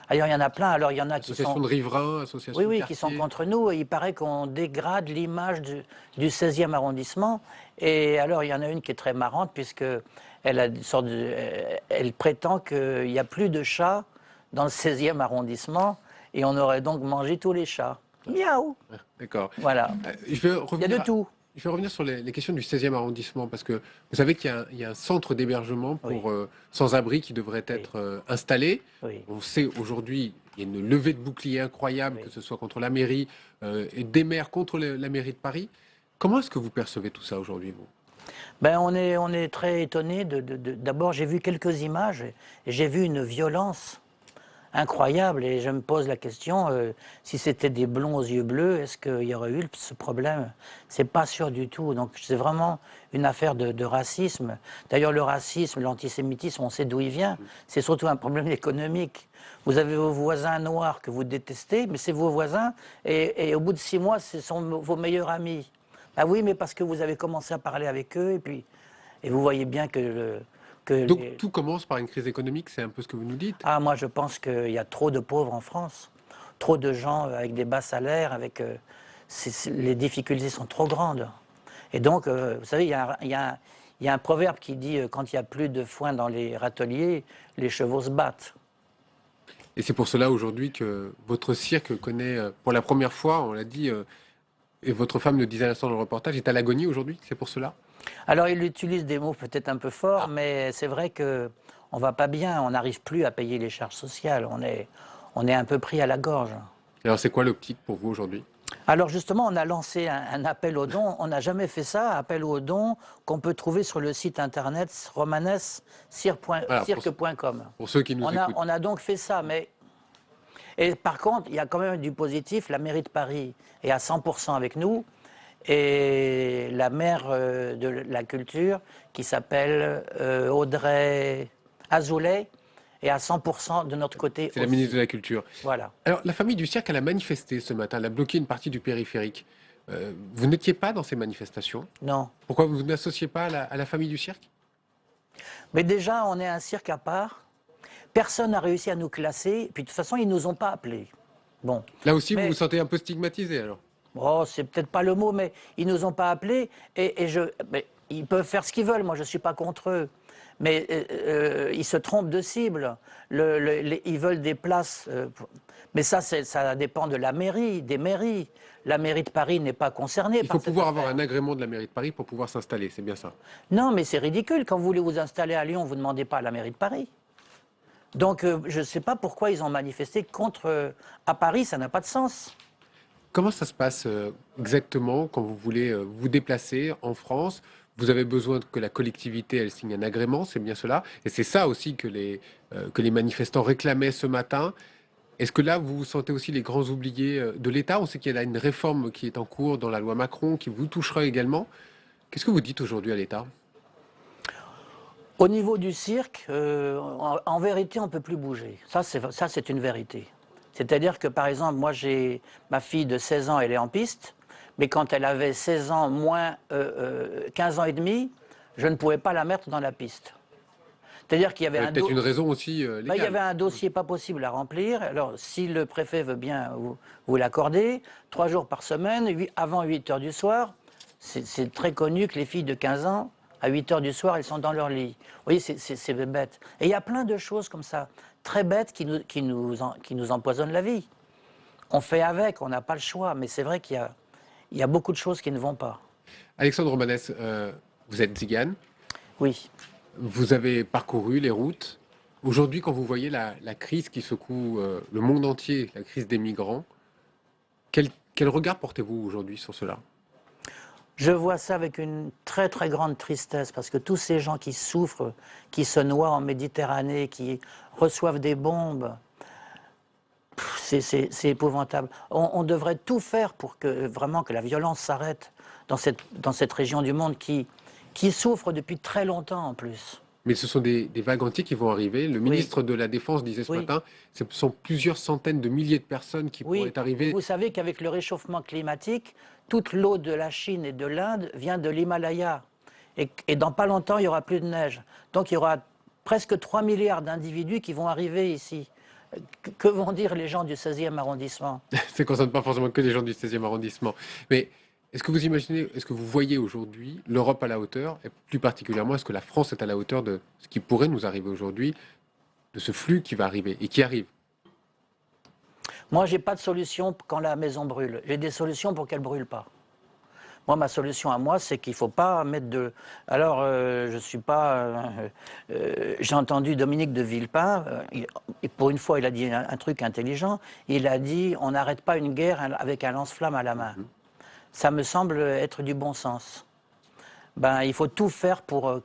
Alors, il y en a plein. Alors, il y en a qui sont... Associations de riverains, associations de Oui, qui sont contre nous. Et il paraît qu'on dégrade l'image du 16e arrondissement. Et alors, il y en a une qui est très marrante, puisqu'elle elle prétend qu'il n'y a plus de chats dans le 16e arrondissement. Et on aurait donc mangé tous les chats. Miaou. D'accord. Voilà. Il y a de tout. Je vais revenir sur les questions du 16e arrondissement, parce que vous savez qu'il y a un centre d'hébergement pour sans-abri qui devrait être installé. Oui. On sait aujourd'hui, il y a une levée de boucliers incroyable, que ce soit contre la mairie et des maires contre la mairie de Paris. Comment est-ce que vous percevez tout ça aujourd'hui, vous? On est très étonnés. D'abord, j'ai vu quelques images et j'ai vu une violence incroyable. Et je me pose la question, si c'était des blonds aux yeux bleus, est-ce qu'il y aurait eu ce problème? C'est pas sûr du tout. Donc c'est vraiment une affaire de racisme. D'ailleurs, le racisme, l'antisémitisme, on sait d'où il vient. C'est surtout un problème économique. Vous avez vos voisins noirs que vous détestez, mais c'est vos voisins, et au bout de 6 mois, ce sont vos meilleurs amis. Ah oui, mais parce que vous avez commencé à parler avec eux, et vous voyez bien que... Donc tout commence par une crise économique, c'est un peu ce que vous nous dites? Ah, moi je pense qu'il y a trop de pauvres en France, trop de gens avec des bas salaires, les difficultés sont trop grandes. Et donc, vous savez, il y a un proverbe qui dit quand il n'y a plus de foin dans les râteliers, les chevaux se battent. Et c'est pour cela aujourd'hui que votre cirque connaît, pour la première fois, on l'a dit, et votre femme le disait à l'instant dans le reportage, est à l'agonie aujourd'hui, c'est pour cela? Alors il utilise des mots peut-être un peu forts, mais c'est vrai qu'on ne va pas bien, on n'arrive plus à payer les charges sociales, on est un peu pris à la gorge. Et alors c'est quoi l'optique pour vous aujourd'hui? Alors justement, on a lancé un appel aux dons, on n'a jamais fait ça, appel aux dons qu'on peut trouver sur le site internet romanescirque.com. Pour ceux qui nous écoutent. On a donc fait ça, mais... Et par contre, il y a quand même du positif, la mairie de Paris est à 100% avec nous, et la maire de la culture, qui s'appelle Audrey Azoulay, est à 100% de notre côté. C'est la ministre de la Culture. Voilà. Alors, la famille du cirque, elle a manifesté ce matin, elle a bloqué une partie du périphérique. Vous n'étiez pas dans ces manifestations? Non. Pourquoi vous n'associez pas à la famille du cirque? Mais déjà, on est un cirque à part. Personne n'a réussi à nous classer. Puis de toute façon, ils ne nous ont pas appelés. Bon. Là aussi, vous vous sentez un peu stigmatisé alors? Oh, c'est peut-être pas le mot, mais ils nous ont pas appelés. Mais ils peuvent faire ce qu'ils veulent. Moi, je suis pas contre eux. Mais ils se trompent de cible. Ils veulent des places. Mais ça dépend de la mairie, des mairies. La mairie de Paris n'est pas concernée. Il faut pouvoir avoir un agrément de la mairie de Paris pour pouvoir s'installer, c'est bien ça? Non, mais c'est ridicule. Quand vous voulez vous installer à Lyon, vous ne demandez pas à la mairie de Paris. Donc, je ne sais pas pourquoi ils ont manifesté contre... à Paris, ça n'a pas de sens. Comment ça se passe exactement quand vous voulez vous déplacer en France? Vous avez besoin que la collectivité elle signe un agrément, c'est bien cela. Et c'est ça aussi que les manifestants réclamaient ce matin. Est-ce que là, vous vous sentez aussi les grands oubliés de l'État? On sait qu'il y a une réforme qui est en cours dans la loi Macron, qui vous touchera également. Qu'est-ce que vous dites aujourd'hui à l'État? Au niveau du cirque, en vérité, on ne peut plus bouger. Ça, c'est une vérité. C'est-à-dire que, par exemple, moi, j'ai ma fille de 16 ans, elle est en piste, mais quand elle avait 16 ans, moins 15 ans et demi, je ne pouvais pas la mettre dans la piste. C'est-à-dire qu'il y avait peut-être une raison aussi légale. Il y avait un dossier pas possible à remplir. Alors, si le préfet veut bien vous l'accorder, 3 jours par semaine, avant 8 h du soir, c'est très connu que les filles de 15 ans, à 8 h du soir, elles sont dans leur lit. Vous voyez, c'est bête. Et il y a plein de choses comme ça, très bêtes, qui nous empoisonnent la vie. On fait avec, on n'a pas le choix, mais c'est vrai qu'il y a beaucoup de choses qui ne vont pas. Alexandre Romanès, vous êtes tzigane? Oui. Vous avez parcouru les routes. Aujourd'hui, quand vous voyez la crise qui secoue le monde entier, la crise des migrants, quel regard portez-vous aujourd'hui sur cela? Je vois ça avec une très très grande tristesse, parce que tous ces gens qui souffrent, qui se noient en Méditerranée, qui reçoivent des bombes, c'est épouvantable. On devrait tout faire pour que vraiment que la violence s'arrête dans cette région du monde qui souffre depuis très longtemps en plus. Mais ce sont des vagues entières qui vont arriver. Le ministre de la Défense disait ce matin, ce sont plusieurs centaines de milliers de personnes qui pourraient arriver. Vous savez qu'avec le réchauffement climatique, toute l'eau de la Chine et de l'Inde vient de l'Himalaya. Et dans pas longtemps, il n'y aura plus de neige. Donc il y aura presque 3 milliards d'individus qui vont arriver ici. Que vont dire les gens du 16e arrondissement? Ça ne concerne pas forcément que les gens du 16e arrondissement. Mais est-ce que vous imaginez, est-ce que vous voyez aujourd'hui l'Europe à la hauteur, et plus particulièrement, est-ce que la France est à la hauteur de ce qui pourrait nous arriver aujourd'hui, de ce flux qui va arriver et qui arrive? Moi, je n'ai pas de solution quand la maison brûle. J'ai des solutions pour qu'elle ne brûle pas. Moi, ma solution à moi, c'est qu'il ne faut pas mettre de... Alors, je ne suis pas... j'ai entendu Dominique de Villepin, et pour une fois, il a dit un truc intelligent. Il a dit, on n'arrête pas une guerre avec un lance-flamme à la main. Ça me semble être du bon sens. ben, il faut tout faire pour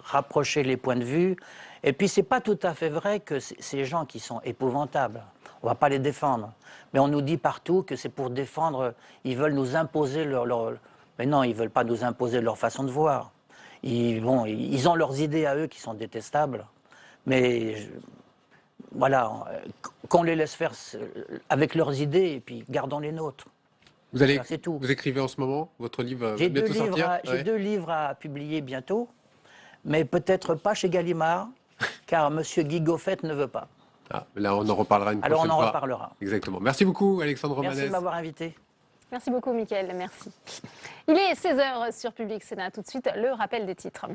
rapprocher les points de vue. Et puis, c'est pas tout à fait vrai que ces gens qui sont épouvantables, on va pas les défendre. Mais on nous dit partout que c'est pour défendre, ils veulent nous imposer Mais non, ils veulent pas nous imposer leur façon de voir. Ils ont leurs idées à eux qui sont détestables. Mais voilà, qu'on les laisse faire avec leurs idées et puis gardons les nôtres. Vous écrivez en ce moment, votre livre va bientôt sortir. J'ai 2 livres à publier bientôt, mais peut-être pas chez Gallimard, car M. Guy Goffet ne veut pas. Ah, là, on en reparlera une prochaine fois. Alors on en reparlera. Exactement. Merci beaucoup, Alexandre Romanès. Merci de m'avoir invité. Merci beaucoup, Mickaël. Merci. Il est 16h sur Public Sénat. Tout de suite, le rappel des titres.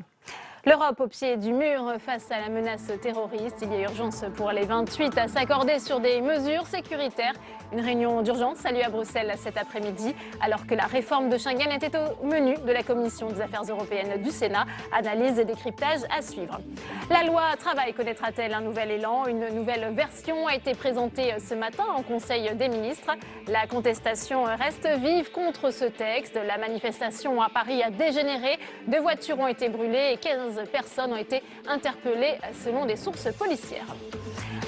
L'Europe au pied du mur face à la menace terroriste. Il y a urgence pour les 28 à s'accorder sur des mesures sécuritaires. Une réunion d'urgence a lieu à Bruxelles cet après-midi, alors que la réforme de Schengen était au menu de la Commission des affaires européennes du Sénat. Analyse et décryptage à suivre. La loi travail connaîtra-t-elle un nouvel élan? Une nouvelle version a été présentée ce matin en Conseil des ministres. La contestation reste vive contre ce texte. La manifestation à Paris a dégénéré. 2 voitures ont été brûlées et 15 personnes ont été interpellées selon des sources policières.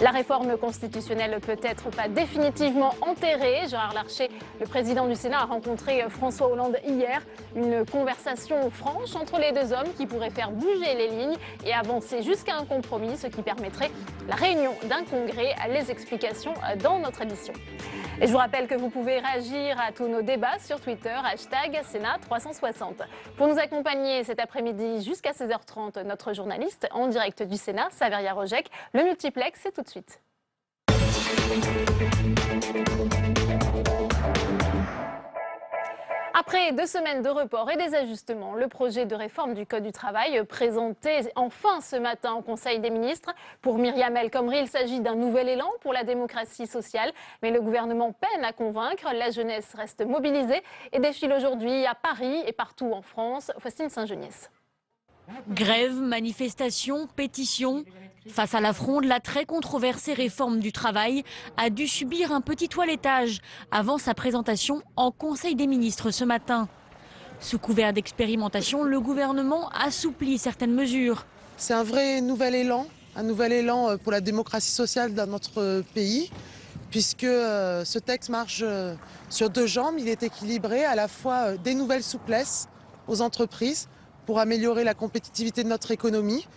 La réforme constitutionnelle peut-être pas définitivement enterrée. Gérard Larcher, le président du Sénat, a rencontré François Hollande hier. Une conversation franche entre les 2 hommes qui pourrait faire bouger les lignes et avancer jusqu'à un compromis, ce qui permettrait la réunion d'un congrès. Les explications dans notre édition. Et je vous rappelle que vous pouvez réagir à tous nos débats sur Twitter, #Sénat360. Pour nous accompagner cet après-midi jusqu'à 16h30, notre journaliste en direct du Sénat, Saveria Rojek. Le multiplex, c'est tout de suite. Après 2 semaines de report et des ajustements, le projet de réforme du Code du travail présenté enfin ce matin au Conseil des ministres. Pour Myriam El Khomri, il s'agit d'un nouvel élan pour la démocratie sociale. Mais le gouvernement peine à convaincre. La jeunesse reste mobilisée et défile aujourd'hui à Paris et partout en France. Faustine Saint-Geniès. Grève, manifestations, pétitions. Face à la fronde, la très controversée réforme du travail a dû subir un petit toilettage avant sa présentation en Conseil des ministres ce matin. Sous couvert d'expérimentation, le gouvernement assouplit certaines mesures. C'est un vrai nouvel élan pour la démocratie sociale dans notre pays, puisque ce texte marche sur 2 jambes. Il est équilibré, à la fois des nouvelles souplesses aux entreprises pour améliorer la compétitivité de notre économie,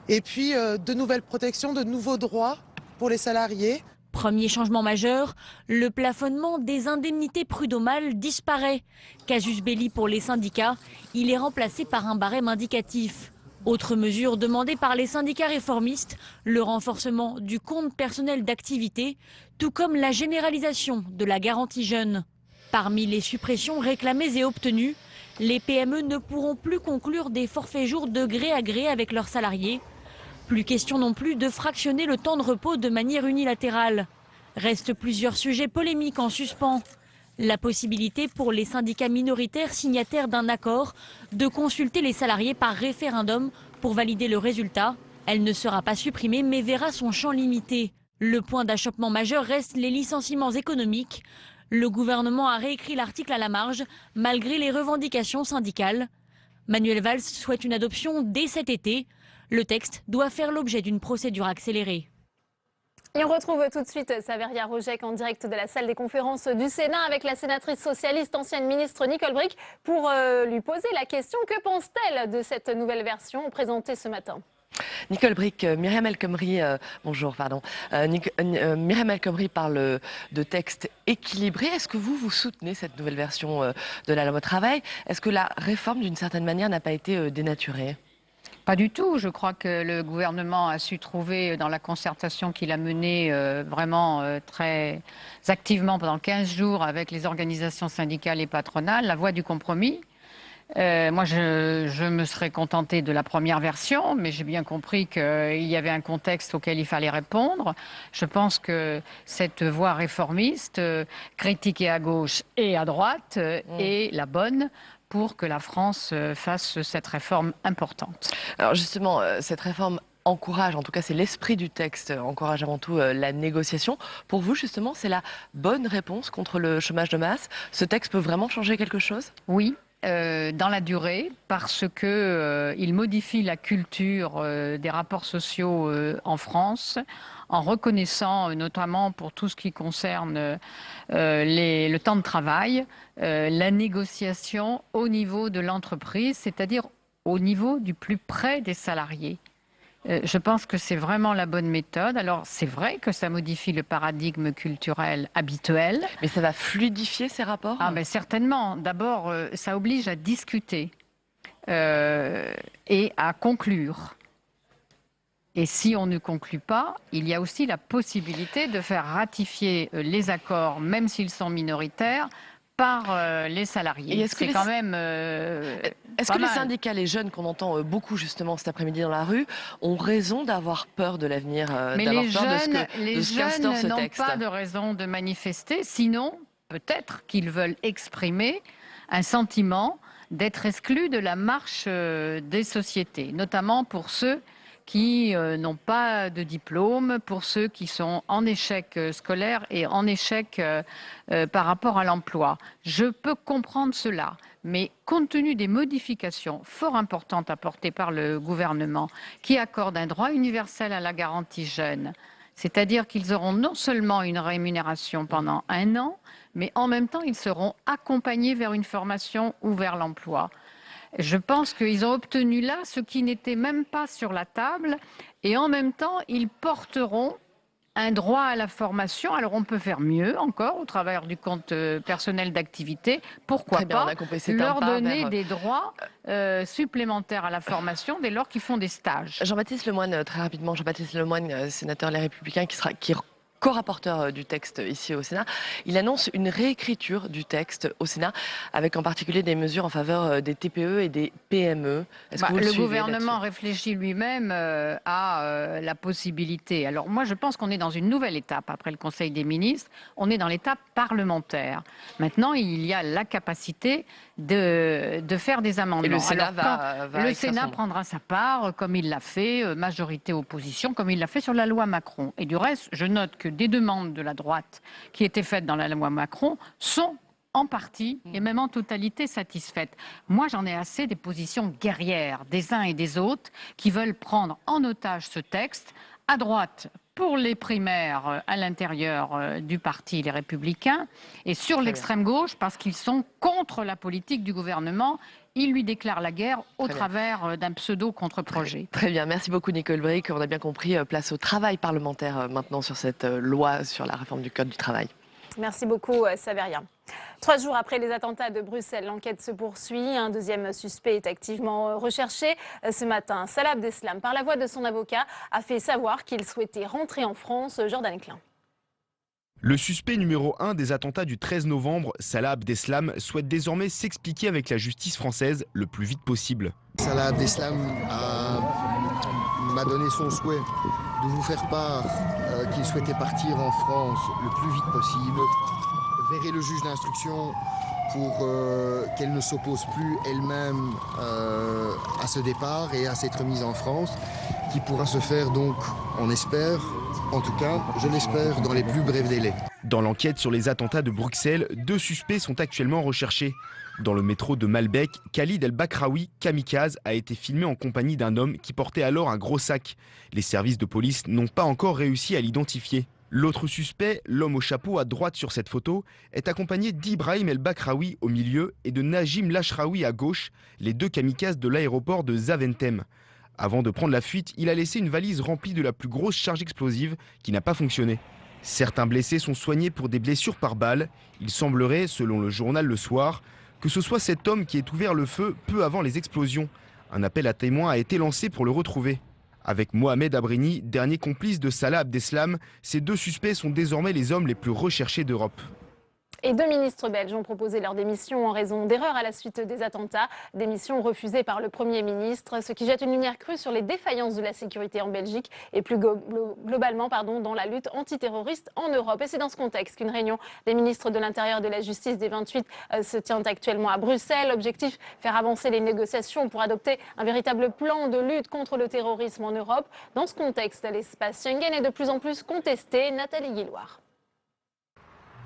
et puis de nouvelles protections, de nouveaux droits pour les salariés. Premier changement majeur, le plafonnement des indemnités prud'homales disparaît. Casus belli pour les syndicats, il est remplacé par un barème indicatif. Autre mesure demandée par les syndicats réformistes, le renforcement du compte personnel d'activité, tout comme la généralisation de la garantie jeune. Parmi les suppressions réclamées et obtenues, les PME ne pourront plus conclure des forfaits jours de gré à gré avec leurs salariés. Plus question non plus de fractionner le temps de repos de manière unilatérale. Restent plusieurs sujets polémiques en suspens. La possibilité pour les syndicats minoritaires signataires d'un accord de consulter les salariés par référendum pour valider le résultat. Elle ne sera pas supprimée mais verra son champ limité. Le point d'achoppement majeur reste les licenciements économiques. Le gouvernement a réécrit l'article à la marge, malgré les revendications syndicales. Manuel Valls souhaite une adoption dès cet été. Le texte doit faire l'objet d'une procédure accélérée. Et on retrouve tout de suite Saveria Rojek en direct de la salle des conférences du Sénat avec la sénatrice socialiste, ancienne ministre Nicole Bricq, pour lui poser la question: que pense-t-elle de cette nouvelle version présentée ce matin ? Nicole Bricq, Myriam El Khomri, Myriam El Khomri parle de texte équilibré. Est-ce que vous soutenez cette nouvelle version de la loi travail? Est-ce que la réforme, d'une certaine manière, n'a pas été dénaturée? Pas du tout. Je crois que le gouvernement a su trouver, dans la concertation qu'il a menée vraiment très activement pendant 15 jours avec les organisations syndicales et patronales, la voie du compromis. Moi, je me serais contentée de la première version, mais j'ai bien compris qu'il y avait un contexte auquel il fallait répondre. Je pense que cette voie réformiste, critiquée à gauche et à droite, est la bonne pour que la France fasse cette réforme importante. Alors justement, cette réforme encourage, en tout cas c'est l'esprit du texte, encourage avant tout la négociation. Pour vous, justement, c'est la bonne réponse contre le chômage de masse? Ce texte peut vraiment changer quelque chose? Oui. dans la durée parce qu'il modifie la culture des rapports sociaux en France en reconnaissant notamment pour tout ce qui concerne le temps de travail, la négociation au niveau de l'entreprise, c'est-à-dire au niveau du plus près des salariés. Je pense que c'est vraiment la bonne méthode. Alors, c'est vrai que ça modifie le paradigme culturel habituel. Mais ça va fluidifier ces rapports? Ah, ben certainement. D'abord, ça oblige à discuter et à conclure. Et si on ne conclut pas, il y a aussi la possibilité de faire ratifier les accords, même s'ils sont minoritaires, par les salariés. C'est quand même. Est-ce que les syndicats, les jeunes qu'on entend beaucoup justement cet après-midi dans la rue, ont raison d'avoir peur de l'avenir, d'avoir peur de ce jeunes n'ont pas de raison de manifester, sinon peut-être qu'ils veulent exprimer un sentiment d'être exclus de la marche des sociétés, notamment pour ceux qui n'ont pas de diplôme, pour ceux qui sont en échec scolaire et en échec par rapport à l'emploi. Je peux comprendre cela, mais compte tenu des modifications fort importantes apportées par le gouvernement, qui accordent un droit universel à la garantie jeune, c'est-à-dire qu'ils auront non seulement une rémunération pendant 1 an, mais en même temps ils seront accompagnés vers une formation ou vers l'emploi. Je pense qu'ils ont obtenu là ce qui n'était même pas sur la table et en même temps, ils porteront un droit à la formation. Alors, on peut faire mieux encore au travers du compte personnel d'activité. Pourquoi pas leur donner des droits supplémentaires à la formation dès lors qu'ils font des stages. Jean-Baptiste Lemoyne, très rapidement, Jean-Baptiste Lemoyne, sénateur Les Républicains, qui co-rapporteur du texte ici au Sénat, il annonce une réécriture du texte au Sénat, avec en particulier des mesures en faveur des TPE et des PME. Le gouvernement réfléchit lui-même à la possibilité. Alors moi, je pense qu'on est dans une nouvelle étape après le Conseil des ministres. On est dans l'étape parlementaire. Maintenant, il y a la capacité de faire des amendements. Et le Sénat le Sénat prendra sa part, comme il l'a fait, majorité-opposition, comme il l'a fait sur la loi Macron. Et du reste, je note que des demandes de la droite qui étaient faites dans la loi Macron sont en partie et même en totalité satisfaites. Moi, j'en ai assez des positions guerrières des uns et des autres qui veulent prendre en otage ce texte. À droite, pour les primaires à l'intérieur du parti Les Républicains, et sur l'extrême gauche parce qu'ils sont contre la politique du gouvernement. Ils lui déclarent la guerre au travers d'un pseudo-contre-projet. Très bien, merci beaucoup Nicole Bricq. On a bien compris, place au travail parlementaire maintenant sur cette loi sur la réforme du Code du travail. Merci beaucoup Saveria. 3 jours après les attentats de Bruxelles, l'enquête se poursuit. Un deuxième suspect est activement recherché. Ce matin, Salah Abdeslam, par la voix de son avocat, a fait savoir qu'il souhaitait rentrer en France. Jordan Klein. Le suspect numéro 1 des attentats du 13 novembre, Salah Abdeslam, souhaite désormais s'expliquer avec la justice française le plus vite possible. Salah Abdeslam m'a donné son souhait de vous faire part qu'il souhaitait partir en France le plus vite possible. Verrez le juge d'instruction pour qu'elle ne s'oppose plus elle-même à ce départ et à cette remise en France, qui pourra se faire donc, on espère, en tout cas, je l'espère, dans les plus brefs délais. Dans l'enquête sur les attentats de Bruxelles, 2 suspects sont actuellement recherchés. Dans le métro de Malbec, Khalid El-Bakraoui, kamikaze, a été filmé en compagnie d'un homme qui portait alors un gros sac. Les services de police n'ont pas encore réussi à l'identifier. L'autre suspect, l'homme au chapeau à droite sur cette photo, est accompagné d'Ibrahim El-Bakraoui au milieu et de Najim Lachraoui à gauche, les 2 kamikazes de l'aéroport de Zaventem. Avant de prendre la fuite, il a laissé une valise remplie de la plus grosse charge explosive qui n'a pas fonctionné. Certains blessés sont soignés pour des blessures par balle. Il semblerait, selon le journal Le Soir, que ce soit cet homme qui ait ouvert le feu peu avant les explosions. Un appel à témoins a été lancé pour le retrouver. Avec Mohamed Abrini, dernier complice de Salah Abdeslam, ces 2 suspects sont désormais les hommes les plus recherchés d'Europe. Et 2 ministres belges ont proposé leur démission en raison d'erreurs à la suite des attentats. Démission refusée par le Premier ministre, ce qui jette une lumière crue sur les défaillances de la sécurité en Belgique et plus globalement dans la lutte antiterroriste en Europe. Et c'est dans ce contexte qu'une réunion des ministres de l'Intérieur et de la Justice des 28 se tient actuellement à Bruxelles. Objectif, faire avancer les négociations pour adopter un véritable plan de lutte contre le terrorisme en Europe. Dans ce contexte, l'espace Schengen est de plus en plus contesté. Nathalie Guilloire.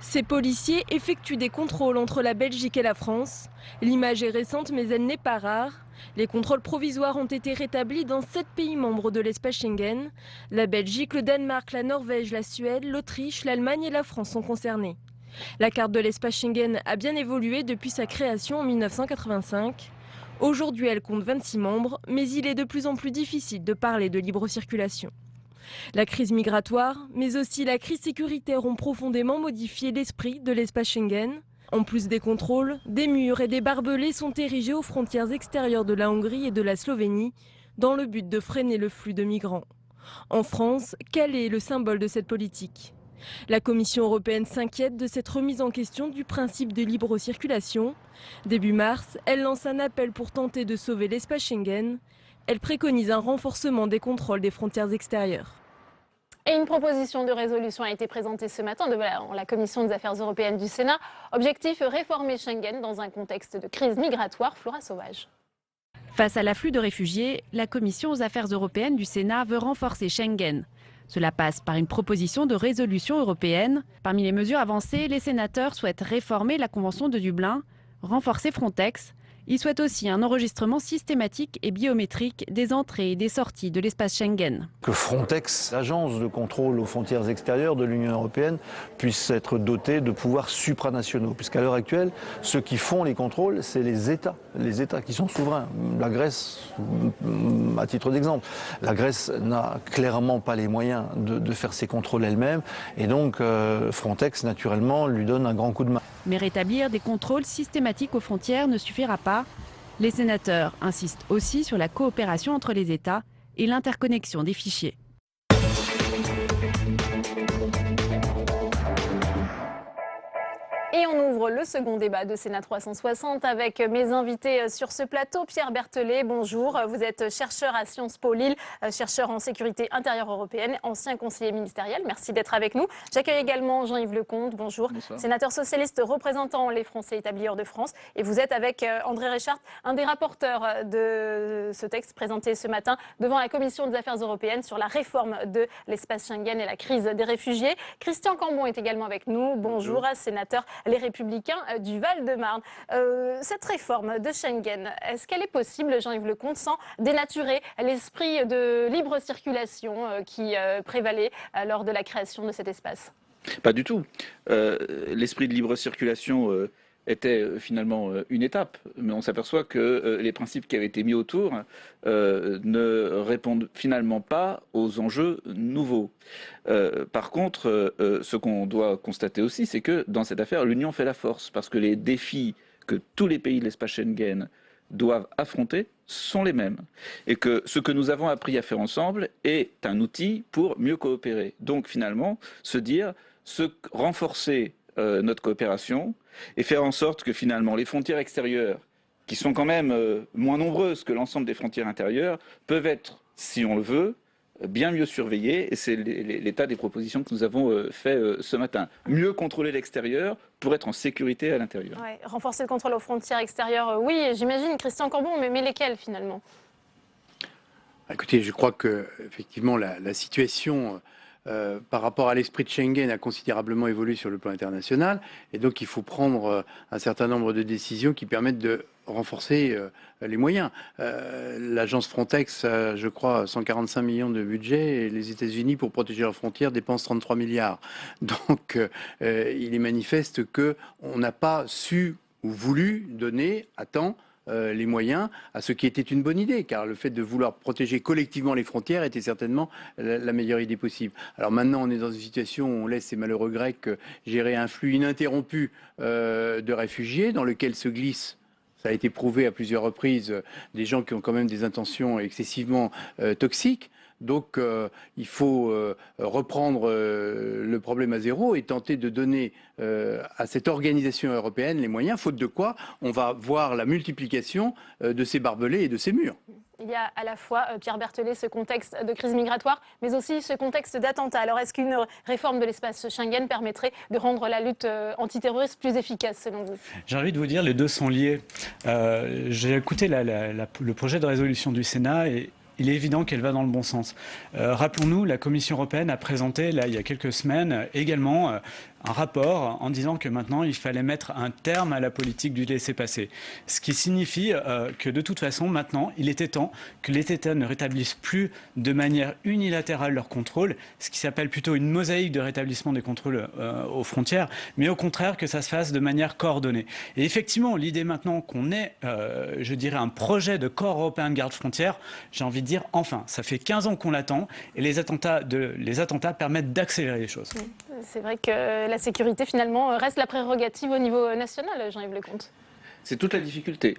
Ces policiers effectuent des contrôles entre la Belgique et la France. L'image est récente mais elle n'est pas rare. Les contrôles provisoires ont été rétablis dans 7 pays membres de l'espace Schengen. La Belgique, le Danemark, la Norvège, la Suède, l'Autriche, l'Allemagne et la France sont concernés. La carte de l'espace Schengen a bien évolué depuis sa création en 1985. Aujourd'hui, elle compte 26 membres, mais il est de plus en plus difficile de parler de libre circulation. La crise migratoire, mais aussi la crise sécuritaire ont profondément modifié l'esprit de l'espace Schengen. En plus des contrôles, des murs et des barbelés sont érigés aux frontières extérieures de la Hongrie et de la Slovénie, dans le but de freiner le flux de migrants. En France, quel est le symbole de cette politique ? La Commission européenne s'inquiète de cette remise en question du principe de libre circulation. Début mars, elle lance un appel pour tenter de sauver l'espace Schengen. Elle préconise un renforcement des contrôles des frontières extérieures. Et une proposition de résolution a été présentée ce matin devant la Commission des Affaires européennes du Sénat. Objectif, réformer Schengen dans un contexte de crise migratoire. Flora Sauvage. Face à l'afflux de réfugiés, la Commission aux Affaires européennes du Sénat veut renforcer Schengen. Cela passe par une proposition de résolution européenne. Parmi les mesures avancées, les sénateurs souhaitent réformer la Convention de Dublin, renforcer Frontex. Ils souhaitent aussi un enregistrement systématique et biométrique des entrées et des sorties de l'espace Schengen. Que Frontex, l'agence de contrôle aux frontières extérieures de l'Union européenne, puisse être dotée de pouvoirs supranationaux. Puisqu'à l'heure actuelle, ceux qui font les contrôles, c'est les États qui sont souverains. La Grèce, à titre d'exemple, la Grèce n'a clairement pas les moyens de faire ses contrôles elle-même. Et donc Frontex, naturellement, lui donne un grand coup de main. Mais rétablir des contrôles systématiques aux frontières ne suffira pas. Les sénateurs insistent aussi sur la coopération entre les États et l'interconnexion des fichiers. Et on ouvre le second débat de Sénat 360 avec mes invités sur ce plateau. Pierre Berthelet, bonjour. Vous êtes chercheur à Sciences Po Lille, chercheur en sécurité intérieure européenne, ancien conseiller ministériel. Merci d'être avec nous. J'accueille également Jean-Yves Lecomte, bonjour. Bonsoir. Sénateur socialiste représentant les Français établis hors de France. Et vous êtes avec André Reichardt, un des rapporteurs de ce texte présenté ce matin devant la Commission des Affaires européennes sur la réforme de l'espace Schengen et la crise des réfugiés. Christian Cambon est également avec nous. Bonjour, sénateur Les Républicains du Val-de-Marne. Cette réforme de Schengen, est-ce qu'elle est possible, Jean-Yves Lecomte, sans dénaturer l'esprit de libre circulation qui prévalait lors de la création de cet espace ? Pas du tout. L'esprit de libre circulation était finalement une étape, mais on s'aperçoit que les principes qui avaient été mis autour ne répondent finalement pas aux enjeux nouveaux. Par contre, ce qu'on doit constater aussi, c'est que dans cette affaire, l'Union fait la force, parce que les défis que tous les pays de l'espace Schengen doivent affronter sont les mêmes. Et que ce que nous avons appris à faire ensemble est un outil pour mieux coopérer. Donc finalement, renforcer notre coopération et faire en sorte que finalement les frontières extérieures, qui sont quand même moins nombreuses que l'ensemble des frontières intérieures, peuvent être, si on le veut, bien mieux surveillées. Et c'est l'état des propositions que nous avons fait ce matin. Mieux contrôler l'extérieur pour être en sécurité à l'intérieur. Ouais, renforcer le contrôle aux frontières extérieures, oui, j'imagine, Christian Cambon, mais lesquelles finalement ? Écoutez, je crois que effectivement la situation par rapport à l'esprit de Schengen a considérablement évolué sur le plan international, et donc il faut prendre un certain nombre de décisions qui permettent de renforcer les moyens. L'agence Frontex a, je crois, 145 millions de budget, et les États-Unis, pour protéger leurs frontières, dépensent 33 milliards. Donc il est manifeste qu'on n'a pas su ou voulu donner à temps les moyens à ce qui était une bonne idée, car le fait de vouloir protéger collectivement les frontières était certainement la meilleure idée possible. Alors maintenant, on est dans une situation où on laisse ces malheureux Grecs gérer un flux ininterrompu de réfugiés, dans lequel se glissent, ça a été prouvé à plusieurs reprises, des gens qui ont quand même des intentions excessivement toxiques. Donc il faut reprendre le problème à zéro et tenter de donner à cette organisation européenne les moyens, faute de quoi on va voir la multiplication de ces barbelés et de ces murs. Il y a à la fois, Pierre Berthelet, ce contexte de crise migratoire, mais aussi ce contexte d'attentat. Alors est-ce qu'une réforme de l'espace Schengen permettrait de rendre la lutte antiterroriste plus efficace selon vous ? J'ai envie de vous dire, les deux sont liés. J'ai écouté le projet de résolution du Sénat et il est évident qu'elle va dans le bon sens. Rappelons-nous, la Commission européenne a présenté, là, il y a quelques semaines, également un rapport en disant que maintenant il fallait mettre un terme à la politique du laissez-passer. Ce qui signifie que de toute façon maintenant il était temps que les États ne rétablissent plus de manière unilatérale leur contrôle, ce qui s'appelle plutôt une mosaïque de rétablissement des contrôles aux frontières, mais au contraire que ça se fasse de manière coordonnée. Et effectivement, l'idée maintenant qu'on ait, je dirais, un projet de corps européen de garde-frontières, j'ai envie de dire enfin, ça fait 15 ans qu'on l'attend et les attentats permettent d'accélérer les choses. C'est vrai que la sécurité, finalement, reste la prérogative au niveau national, Jean-Yves Lecomte. C'est toute la difficulté.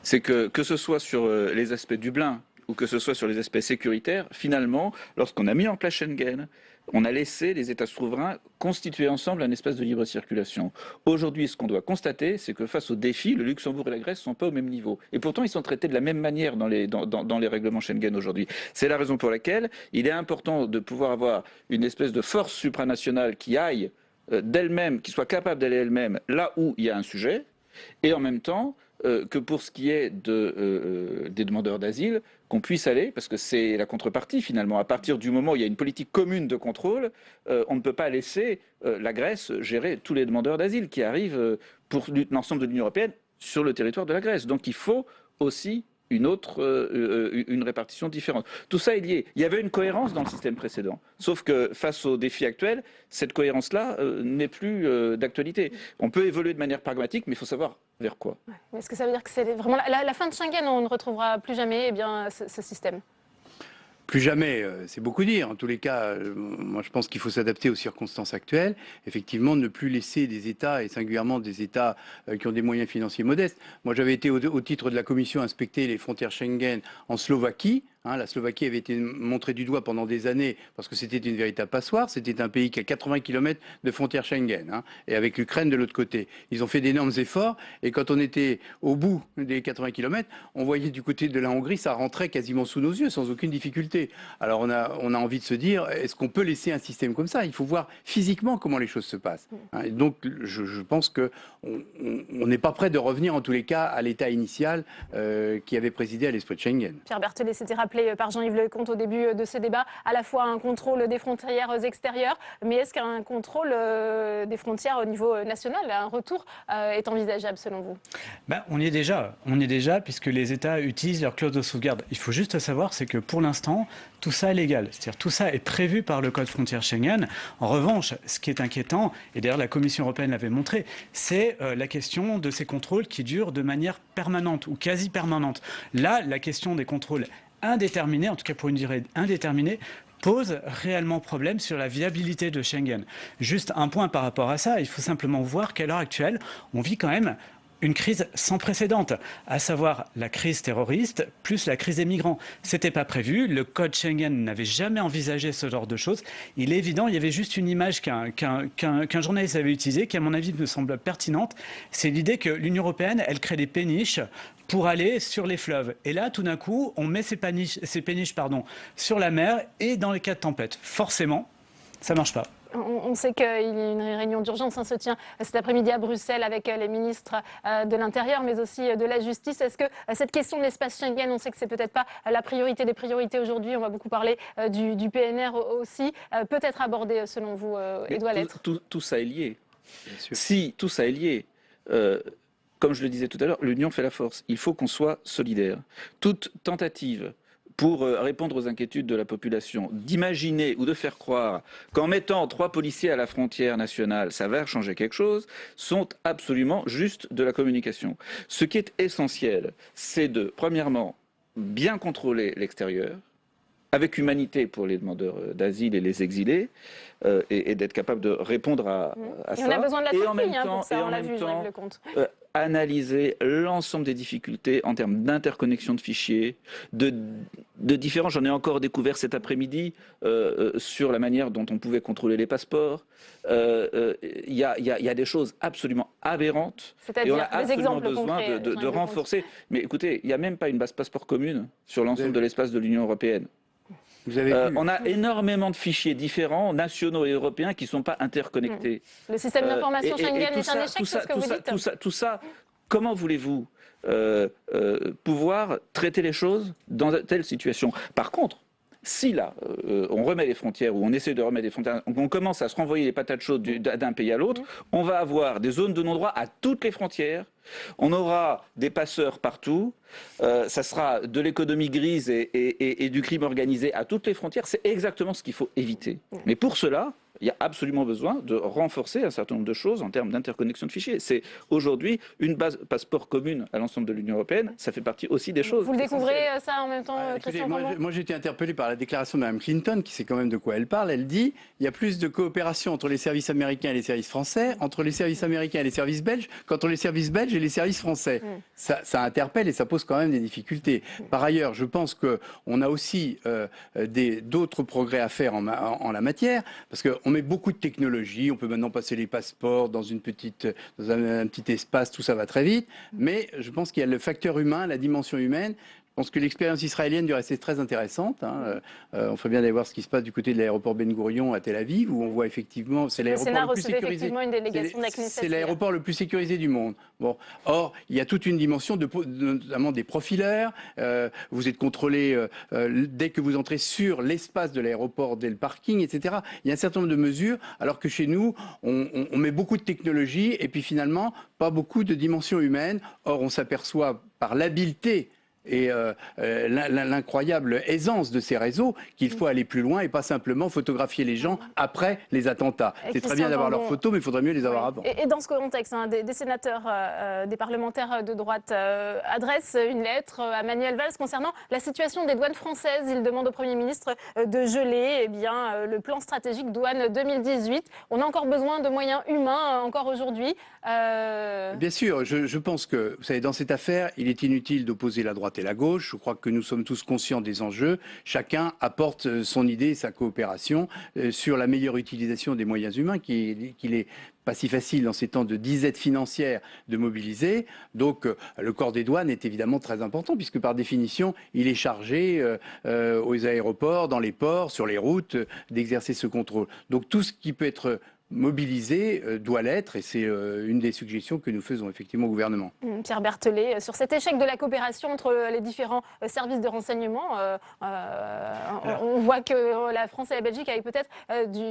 C'est que ce soit sur les aspects Dublin ou que ce soit sur les aspects sécuritaires, finalement, lorsqu'on a mis en place Schengen, on a laissé les États souverains constituer ensemble un espace de libre circulation. Aujourd'hui, ce qu'on doit constater, c'est que face aux défis, le Luxembourg et la Grèce ne sont pas au même niveau. Et pourtant, ils sont traités de la même manière dans les règlements Schengen aujourd'hui. C'est la raison pour laquelle il est important de pouvoir avoir une espèce de force supranationale qui aille d'elle-même, qui soit capable d'aller elle-même là où il y a un sujet, et en même temps que pour ce qui est des demandeurs d'asile, qu'on puisse aller, parce que c'est la contrepartie finalement. À partir du moment où il y a une politique commune de contrôle, on ne peut pas laisser la Grèce gérer tous les demandeurs d'asile qui arrivent pour l'ensemble de l'Union européenne sur le territoire de la Grèce. Donc il faut aussi une répartition différente. Tout ça est lié. Il y avait une cohérence dans le système précédent. Sauf que face aux défis actuels, cette cohérence-là n'est plus d'actualité. On peut évoluer de manière pragmatique, mais il faut savoir vers quoi. Ouais. Est-ce que ça veut dire que c'est vraiment la fin de Schengen, on ne retrouvera plus jamais ce système ? Plus jamais, c'est beaucoup dire. En tous les cas, moi je pense qu'il faut s'adapter aux circonstances actuelles. Effectivement, ne plus laisser des États, et singulièrement des États qui ont des moyens financiers modestes. Moi j'avais été au titre de la commission inspecter les frontières Schengen en Slovaquie. La Slovaquie avait été montrée du doigt pendant des années parce que c'était une véritable passoire. C'était un pays qui a 80 km de frontières Schengen, et avec l'Ukraine de l'autre côté. Ils ont fait d'énormes efforts et quand on était au bout des 80 km, on voyait du côté de la Hongrie, ça rentrait quasiment sous nos yeux sans aucune difficulté. Alors on a envie de se dire, est-ce qu'on peut laisser un système comme ça ? Il faut voir physiquement comment les choses se passent. Et donc je pense qu'on n'est pas prêt de revenir en tous les cas à l'état initial qui avait présidé à l'esprit de Schengen. Pierre Berthelet, c'était rappelé par Jean-Yves Lecomte au début de ce débat, à la fois un contrôle des frontières extérieures, mais est-ce qu'un contrôle des frontières au niveau national, un retour est envisageable selon vous ? On y est déjà, puisque les États utilisent leur clause de sauvegarde. Il faut juste savoir, c'est que pour l'instant, tout ça est légal. C'est-à-dire tout ça est prévu par le Code frontière Schengen. En revanche, ce qui est inquiétant, et d'ailleurs la Commission européenne l'avait montré, c'est la question de ces contrôles qui durent de manière permanente ou quasi permanente. Là, la question des contrôles indéterminés, en tout cas pour une durée indéterminée, pose réellement problème sur la viabilité de Schengen. Juste un point par rapport à ça, il faut simplement voir qu'à l'heure actuelle, on vit quand même une crise sans précédent, à savoir la crise terroriste plus la crise des migrants. C'était pas prévu, le code Schengen n'avait jamais envisagé ce genre de choses. Il est évident, il y avait juste une image qu'un journaliste avait utilisée, qui à mon avis me semble pertinente, c'est l'idée que l'Union européenne, elle crée des péniches pour aller sur les fleuves. Et là, tout d'un coup, on met ces péniches sur la mer et dans les cas de tempête. Forcément, ça marche pas. On sait qu'il y a une réunion d'urgence se tient cet après-midi à Bruxelles avec les ministres de l'Intérieur, mais aussi de la Justice. Est-ce que cette question de l'espace Schengen, on sait que c'est peut-être pas la priorité des priorités aujourd'hui, on va beaucoup parler du PNR aussi, peut être abordée selon vous et doit l'être ? Tout ça est lié. Si tout ça est lié, comme je le disais tout à l'heure, l'union fait la force. Il faut qu'on soit solidaire. Toute tentative pour répondre aux inquiétudes de la population, d'imaginer ou de faire croire qu'en mettant 3 policiers à la frontière nationale, ça va changer quelque chose, sont absolument juste de la communication. Ce qui est essentiel, c'est de, premièrement, bien contrôler l'extérieur, avec humanité pour les demandeurs d'asile et les exilés, et d'être capable de répondre à ça. On a besoin de la Turquie pour ça, on l'a vu, Jean-Yves Lecomte. Analyser l'ensemble des difficultés en termes d'interconnexion de fichiers, de différents. J'en ai encore découvert cet après-midi sur la manière dont on pouvait contrôler les passeports. Il y a des choses absolument aberrantes. C'est-à-dire et on a absolument besoin concrets, de renforcer. Mais écoutez, il n'y a même pas une base passeport commune sur l'ensemble de l'espace de l'Union européenne. On a énormément de fichiers différents, nationaux et européens, qui ne sont pas interconnectés. Le système d'information Schengen est un échec, c'est ce que vous dites. Tout ça, comment voulez-vous pouvoir traiter les choses dans telle situation ? Par contre, Si là, on remet les frontières, ou on essaie de remettre les frontières, on commence à se renvoyer les patates chaudes d'un pays à l'autre, on va avoir des zones de non-droit à toutes les frontières, on aura des passeurs partout, ça sera de l'économie grise et du crime organisé à toutes les frontières. C'est exactement ce qu'il faut éviter. Mais pour cela, il y a absolument besoin de renforcer un certain nombre de choses en termes d'interconnexion de fichiers. C'est aujourd'hui une base passeport commune à l'ensemble de l'Union européenne. Ça fait partie aussi des choses. Vous le découvrez ça en même temps, Christian Cambon ? Moi j'ai été interpellé par la déclaration de Mme Clinton, qui sait quand même de quoi elle parle. Elle dit il y a plus de coopération entre les services américains et les services français, entre les services américains et les services belges, qu'entre les services belges et les services français. Ça interpelle et ça pose quand même des difficultés. Par ailleurs, je pense qu'on a aussi d'autres progrès à faire en la matière, parce qu'on met beaucoup de technologie, on peut maintenant passer les passeports dans un petit espace, tout ça va très vite, mais je pense qu'il y a le facteur humain, la dimension humaine. Je pense que l'expérience israélienne du reste est très intéressante. On ferait bien d'aller voir ce qui se passe du côté de l'aéroport Ben Gourion à Tel Aviv, où on voit effectivement, c'est l'aéroport le plus sécurisé. C'est l'aéroport le plus sécurisé du monde. Bon, or il y a toute une dimension notamment des profileurs. Vous êtes contrôlé dès que vous entrez sur l'espace de l'aéroport, dès le parking, etc. Il y a un certain nombre de mesures, alors que chez nous, on met beaucoup de technologie et puis finalement pas beaucoup de dimension humaine. Or, on s'aperçoit par l'habileté et l'incroyable aisance de ces réseaux qu'il faut aller plus loin et pas simplement photographier les gens après les attentats. C'est très bien d'avoir leurs photos, mais il faudrait mieux les avoir avant. Et dans ce contexte, des sénateurs, des parlementaires de droite adressent une lettre à Manuel Valls concernant la situation des douanes françaises. Ils demandent au Premier ministre de geler le plan stratégique douane 2018. On a encore besoin de moyens humains encore aujourd'hui. Bien sûr, je pense que, vous savez, dans cette affaire, il est inutile d'opposer la droite et la gauche. Je crois que nous sommes tous conscients des enjeux. Chacun apporte son idée et sa coopération sur la meilleure utilisation des moyens humains qu'il est pas si facile dans ces temps de disette financière de mobiliser. Donc le corps des douanes est évidemment très important puisque par définition il est chargé aux aéroports, dans les ports, sur les routes d'exercer ce contrôle. Donc tout ce qui peut être mobilisé doit l'être et c'est une des suggestions que nous faisons effectivement au gouvernement. Pierre Berthelet, sur cet échec de la coopération entre les différents services de renseignement, on voit que la France et la Belgique avaient peut-être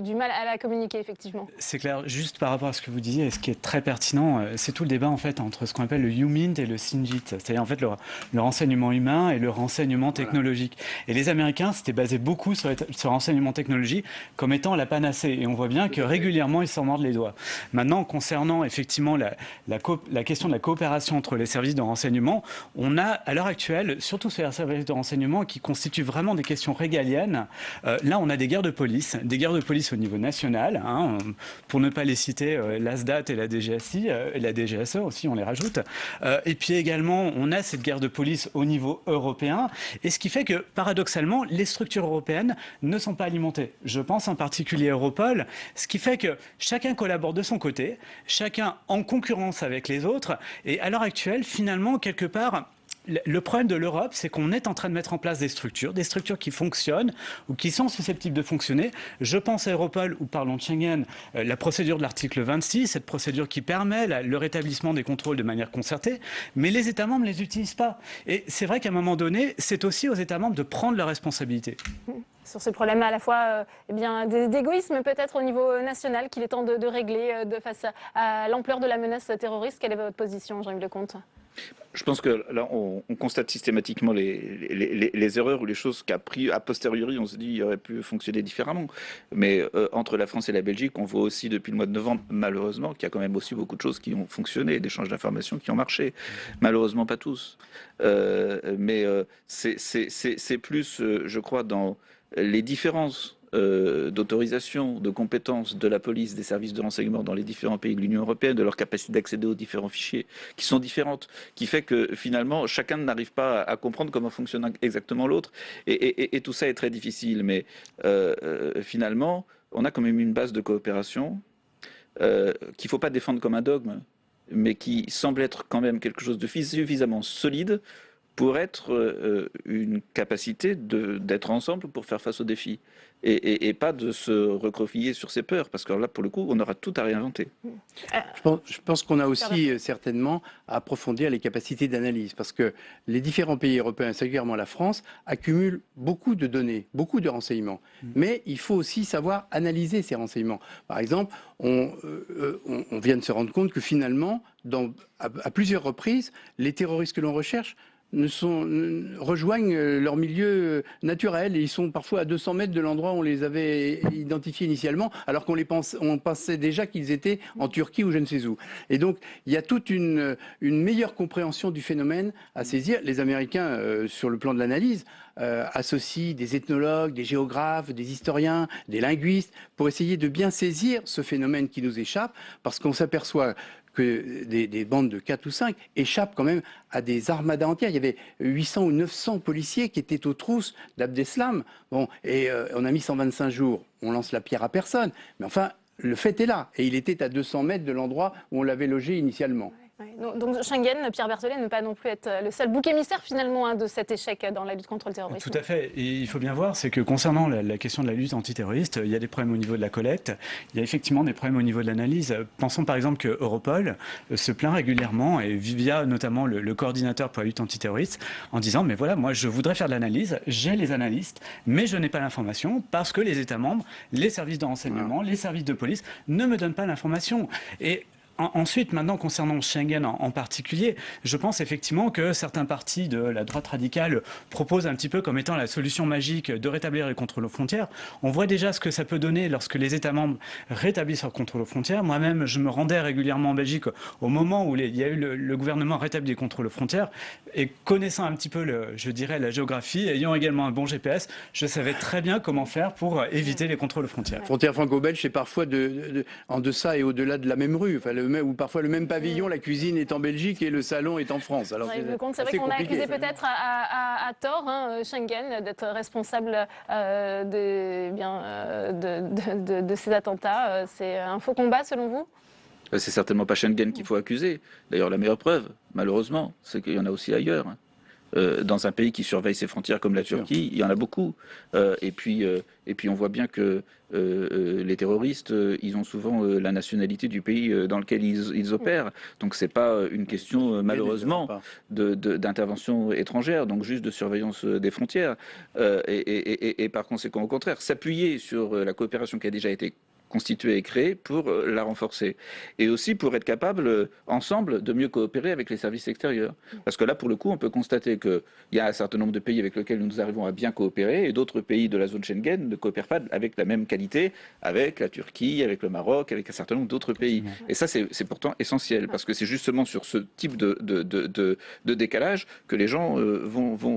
du mal à la communiquer effectivement. C'est clair, juste par rapport à ce que vous disiez, et ce qui est très pertinent, c'est tout le débat en fait entre ce qu'on appelle le HUMINT et le SYNJIT, c'est-à-dire en fait le renseignement humain et le renseignement technologique. Et les Américains s'étaient basés beaucoup sur ce renseignement technologique comme étant la panacée, et on voit bien que régulièrement ils s'en mordent les doigts. Maintenant, concernant effectivement la question de la coopération entre les services de renseignement, on a à l'heure actuelle, surtout sur les services de renseignement qui constituent vraiment des questions régaliennes, là on a des guerres de police au niveau national, pour ne pas les citer, l'ASDAT et la DGSI, et la DGSE aussi on les rajoute, et puis également on a cette guerre de police au niveau européen, et ce qui fait que paradoxalement les structures européennes ne sont pas alimentées. Je pense en particulier à Europol, ce qui fait que chacun collabore de son côté, chacun en concurrence avec les autres. Et à l'heure actuelle, finalement, quelque part, le problème de l'Europe, c'est qu'on est en train de mettre en place des structures qui fonctionnent ou qui sont susceptibles de fonctionner. Je pense à Europol, ou parlons de Schengen, la procédure de l'article 26, cette procédure qui permet le rétablissement des contrôles de manière concertée, mais les États membres ne les utilisent pas. Et c'est vrai qu'à un moment donné, c'est aussi aux États membres de prendre leurs responsabilités. Sur ce problème à la fois d'égoïsme peut-être au niveau national qu'il est temps de régler face à l'ampleur de la menace terroriste. Quelle est votre position, Jean-Yves Lecomte ? Je pense que là, on constate systématiquement les erreurs ou les choses a posteriori, on se dit auraient pu fonctionner différemment. Mais entre la France et la Belgique, on voit aussi depuis le mois de novembre, malheureusement, qu'il y a quand même aussi beaucoup de choses qui ont fonctionné, d'échanges d'informations qui ont marché. Malheureusement, pas tous. Mais c'est plus, je crois, dans les différences d'autorisation, de compétences de la police, des services de renseignement dans les différents pays de l'Union européenne, de leur capacité d'accéder aux différents fichiers qui sont différentes, qui fait que finalement chacun n'arrive pas à comprendre comment fonctionne exactement l'autre et tout ça est très difficile, mais finalement on a quand même une base de coopération qu'il ne faut pas défendre comme un dogme, mais qui semble être quand même quelque chose de suffisamment solide pour être une capacité d'être ensemble pour faire face aux défis. Et pas de se recroqueviller sur ses peurs, parce que là, pour le coup, on aura tout à réinventer. Je pense qu'on a aussi certainement à approfondir les capacités d'analyse, parce que les différents pays européens, singulièrement la France, accumulent beaucoup de données, beaucoup de renseignements. Mais il faut aussi savoir analyser ces renseignements. Par exemple, on vient de se rendre compte que finalement, à plusieurs reprises, les terroristes que l'on recherche rejoignent leur milieu naturel et ils sont parfois à 200 mètres de l'endroit où on les avait identifiés initialement, alors on pensait déjà qu'ils étaient en Turquie ou je ne sais où. Et donc, il y a toute une meilleure compréhension du phénomène à saisir. Les Américains, sur le plan de l'analyse, associent des ethnologues, des géographes, des historiens, des linguistes, pour essayer de bien saisir ce phénomène qui nous échappe, parce qu'on s'aperçoit que des bandes de 4 ou 5 échappent quand même à des armadas entières. Il y avait 800 ou 900 policiers qui étaient aux trousses d'Abdeslam. Bon, et on a mis 125 jours. On lance la pierre à personne. Mais enfin, le fait est là. Et il était à 200 mètres de l'endroit où on l'avait logé initialement. Donc Schengen, Pierre Berthollet, ne pas non plus être le seul bouc émissaire finalement de cet échec dans la lutte contre le terrorisme. Tout à fait. Et il faut bien voir, c'est que concernant la question de la lutte antiterroriste, il y a des problèmes au niveau de la collecte, il y a effectivement des problèmes au niveau de l'analyse. Pensons par exemple que Europol se plaint régulièrement, et via notamment le coordinateur pour la lutte antiterroriste, en disant mais voilà, moi je voudrais faire de l'analyse, j'ai les analystes, mais je n'ai pas l'information parce que les États membres, les services de renseignement, les services de police ne me donnent pas l'information. Et ensuite, maintenant, concernant Schengen en particulier, je pense effectivement que certains partis de la droite radicale proposent un petit peu comme étant la solution magique de rétablir les contrôles aux frontières. On voit déjà ce que ça peut donner lorsque les États membres rétablissent leurs contrôles aux frontières. Moi-même, je me rendais régulièrement en Belgique au moment où il y a eu le gouvernement rétabli les contrôles aux frontières. Et connaissant un petit peu, je dirais, la géographie, ayant également un bon GPS, je savais très bien comment faire pour éviter les contrôles aux frontières. Frontière franco-belge, c'est parfois en deçà et au-delà de la même rue. Enfin, ou parfois le même pavillon, la cuisine est en Belgique et le salon est en France. Alors c'est vrai qu'on a accusé peut-être à tort Schengen d'être responsable de ces attentats. C'est un faux combat selon vous ? C'est certainement pas Schengen qu'il faut accuser. D'ailleurs, la meilleure preuve, malheureusement, c'est qu'il y en a aussi ailleurs. Dans un pays qui surveille ses frontières comme la Turquie, il y en a beaucoup. Et puis on voit bien que les terroristes, ils ont souvent la nationalité du pays dans lequel ils opèrent. Donc c'est pas une question, malheureusement, d'intervention étrangère, donc juste de surveillance des frontières. Et par conséquent, au contraire, s'appuyer sur la coopération qui a déjà été constituée et créée pour la renforcer. Et aussi pour être capable, ensemble, de mieux coopérer avec les services extérieurs. Parce que là, pour le coup, on peut constater qu'il y a un certain nombre de pays avec lesquels nous arrivons à bien coopérer, et d'autres pays de la zone Schengen ne coopèrent pas avec la même qualité avec la Turquie, avec le Maroc, avec un certain nombre d'autres pays. Et ça, c'est pourtant essentiel, parce que c'est justement sur ce type de décalage que les gens que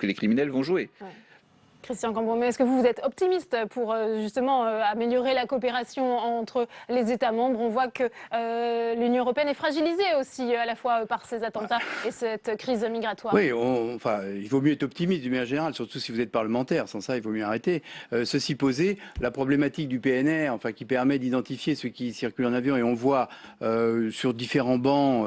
les criminels vont jouer. Ouais. Christian Cambon, est-ce que vous êtes optimiste pour justement améliorer la coopération entre les États membres ? On voit que l'Union européenne est fragilisée aussi à la fois par ces attentats et cette crise migratoire. Oui, il vaut mieux être optimiste d'une manière générale, surtout si vous êtes parlementaire. Sans ça, il vaut mieux arrêter. Ceci posé, la problématique du PNR, qui permet d'identifier ceux qui circulent en avion, et on voit sur différents bancs,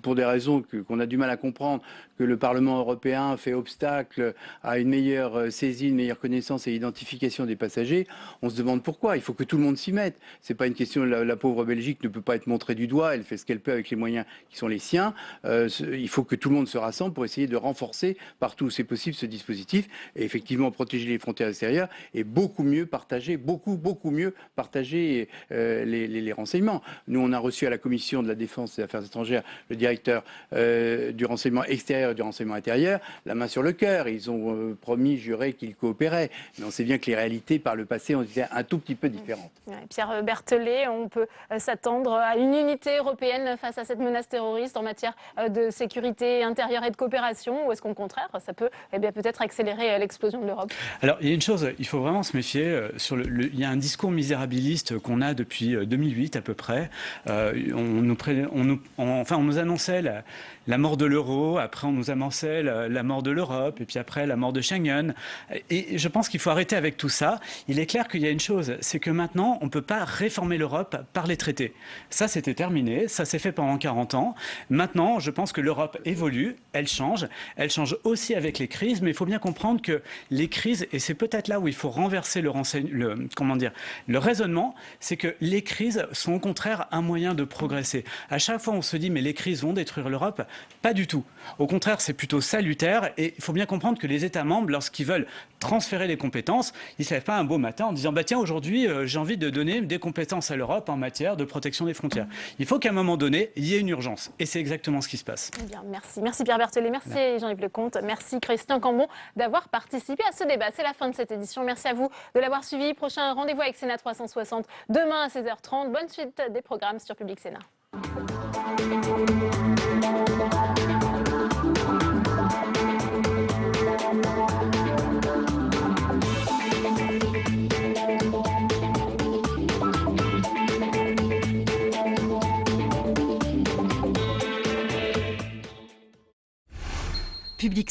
pour des raisons qu'on a du mal à comprendre, que le Parlement européen fait obstacle à une meilleure saisie, une meilleure connaissance et identification des passagers. On se demande pourquoi. Il faut que tout le monde s'y mette. C'est pas une question. La pauvre Belgique ne peut pas être montrée du doigt. Elle fait ce qu'elle peut avec les moyens qui sont les siens. Il faut que tout le monde se rassemble pour essayer de renforcer partout où c'est possible ce dispositif et effectivement protéger les frontières extérieures et beaucoup mieux partager, beaucoup mieux partager les renseignements. Nous, on a reçu à la Commission de la Défense et des Affaires étrangères le directeur du renseignement extérieur et du renseignement intérieur, la main sur le cœur. Ils ont promis, juré qu'ils coopéraient. Mais on sait bien que les réalités par le passé ont été un tout petit peu différentes. Pierre Berthollet, on peut s'attendre à une unité européenne face à cette menace terroriste en matière de sécurité intérieure et de coopération, ou est-ce qu'au contraire, ça peut peut-être accélérer l'explosion de l'Europe ? Alors, il y a une chose, il faut vraiment se méfier. Il y a un discours misérabiliste qu'on a depuis 2008 à peu près. On nous annonçait la mort de l'euro, après on nous annonçait la mort de l'Europe, et puis après la mort de Schengen. Et je pense qu'il faut arrêter avec tout ça. Il est clair qu'il y a une chose, c'est que maintenant, on ne peut pas réformer l'Europe par les traités. Ça, c'était terminé, ça s'est fait pendant 40 ans. Maintenant, je pense que l'Europe évolue, elle change aussi avec les crises, mais il faut bien comprendre que les crises, et c'est peut-être là où il faut renverser le raisonnement, c'est que les crises sont au contraire un moyen de progresser. À chaque fois, on se dit, mais les crises vont détruire l'Europe. Pas du tout. Au contraire, c'est plutôt salutaire, et il faut bien comprendre que les États membres, lorsqu'ils veulent transférer les compétences, ils ne se lèvent pas un beau matin en disant, bah tiens, aujourd'hui, j'ai envie de donner des compétences à l'Europe en matière de protection des frontières. Il faut qu'à un moment donné, il y ait une urgence. Et c'est exactement ce qui se passe. Eh bien, merci. Merci Pierre Berthollet, merci Jean-Yves Lecomte, merci Christian Cambon d'avoir participé à ce débat. C'est la fin de cette édition. Merci à vous de l'avoir suivi. Prochain rendez-vous avec Sénat 360 demain à 16h30. Bonne suite des programmes sur Public Sénat. Public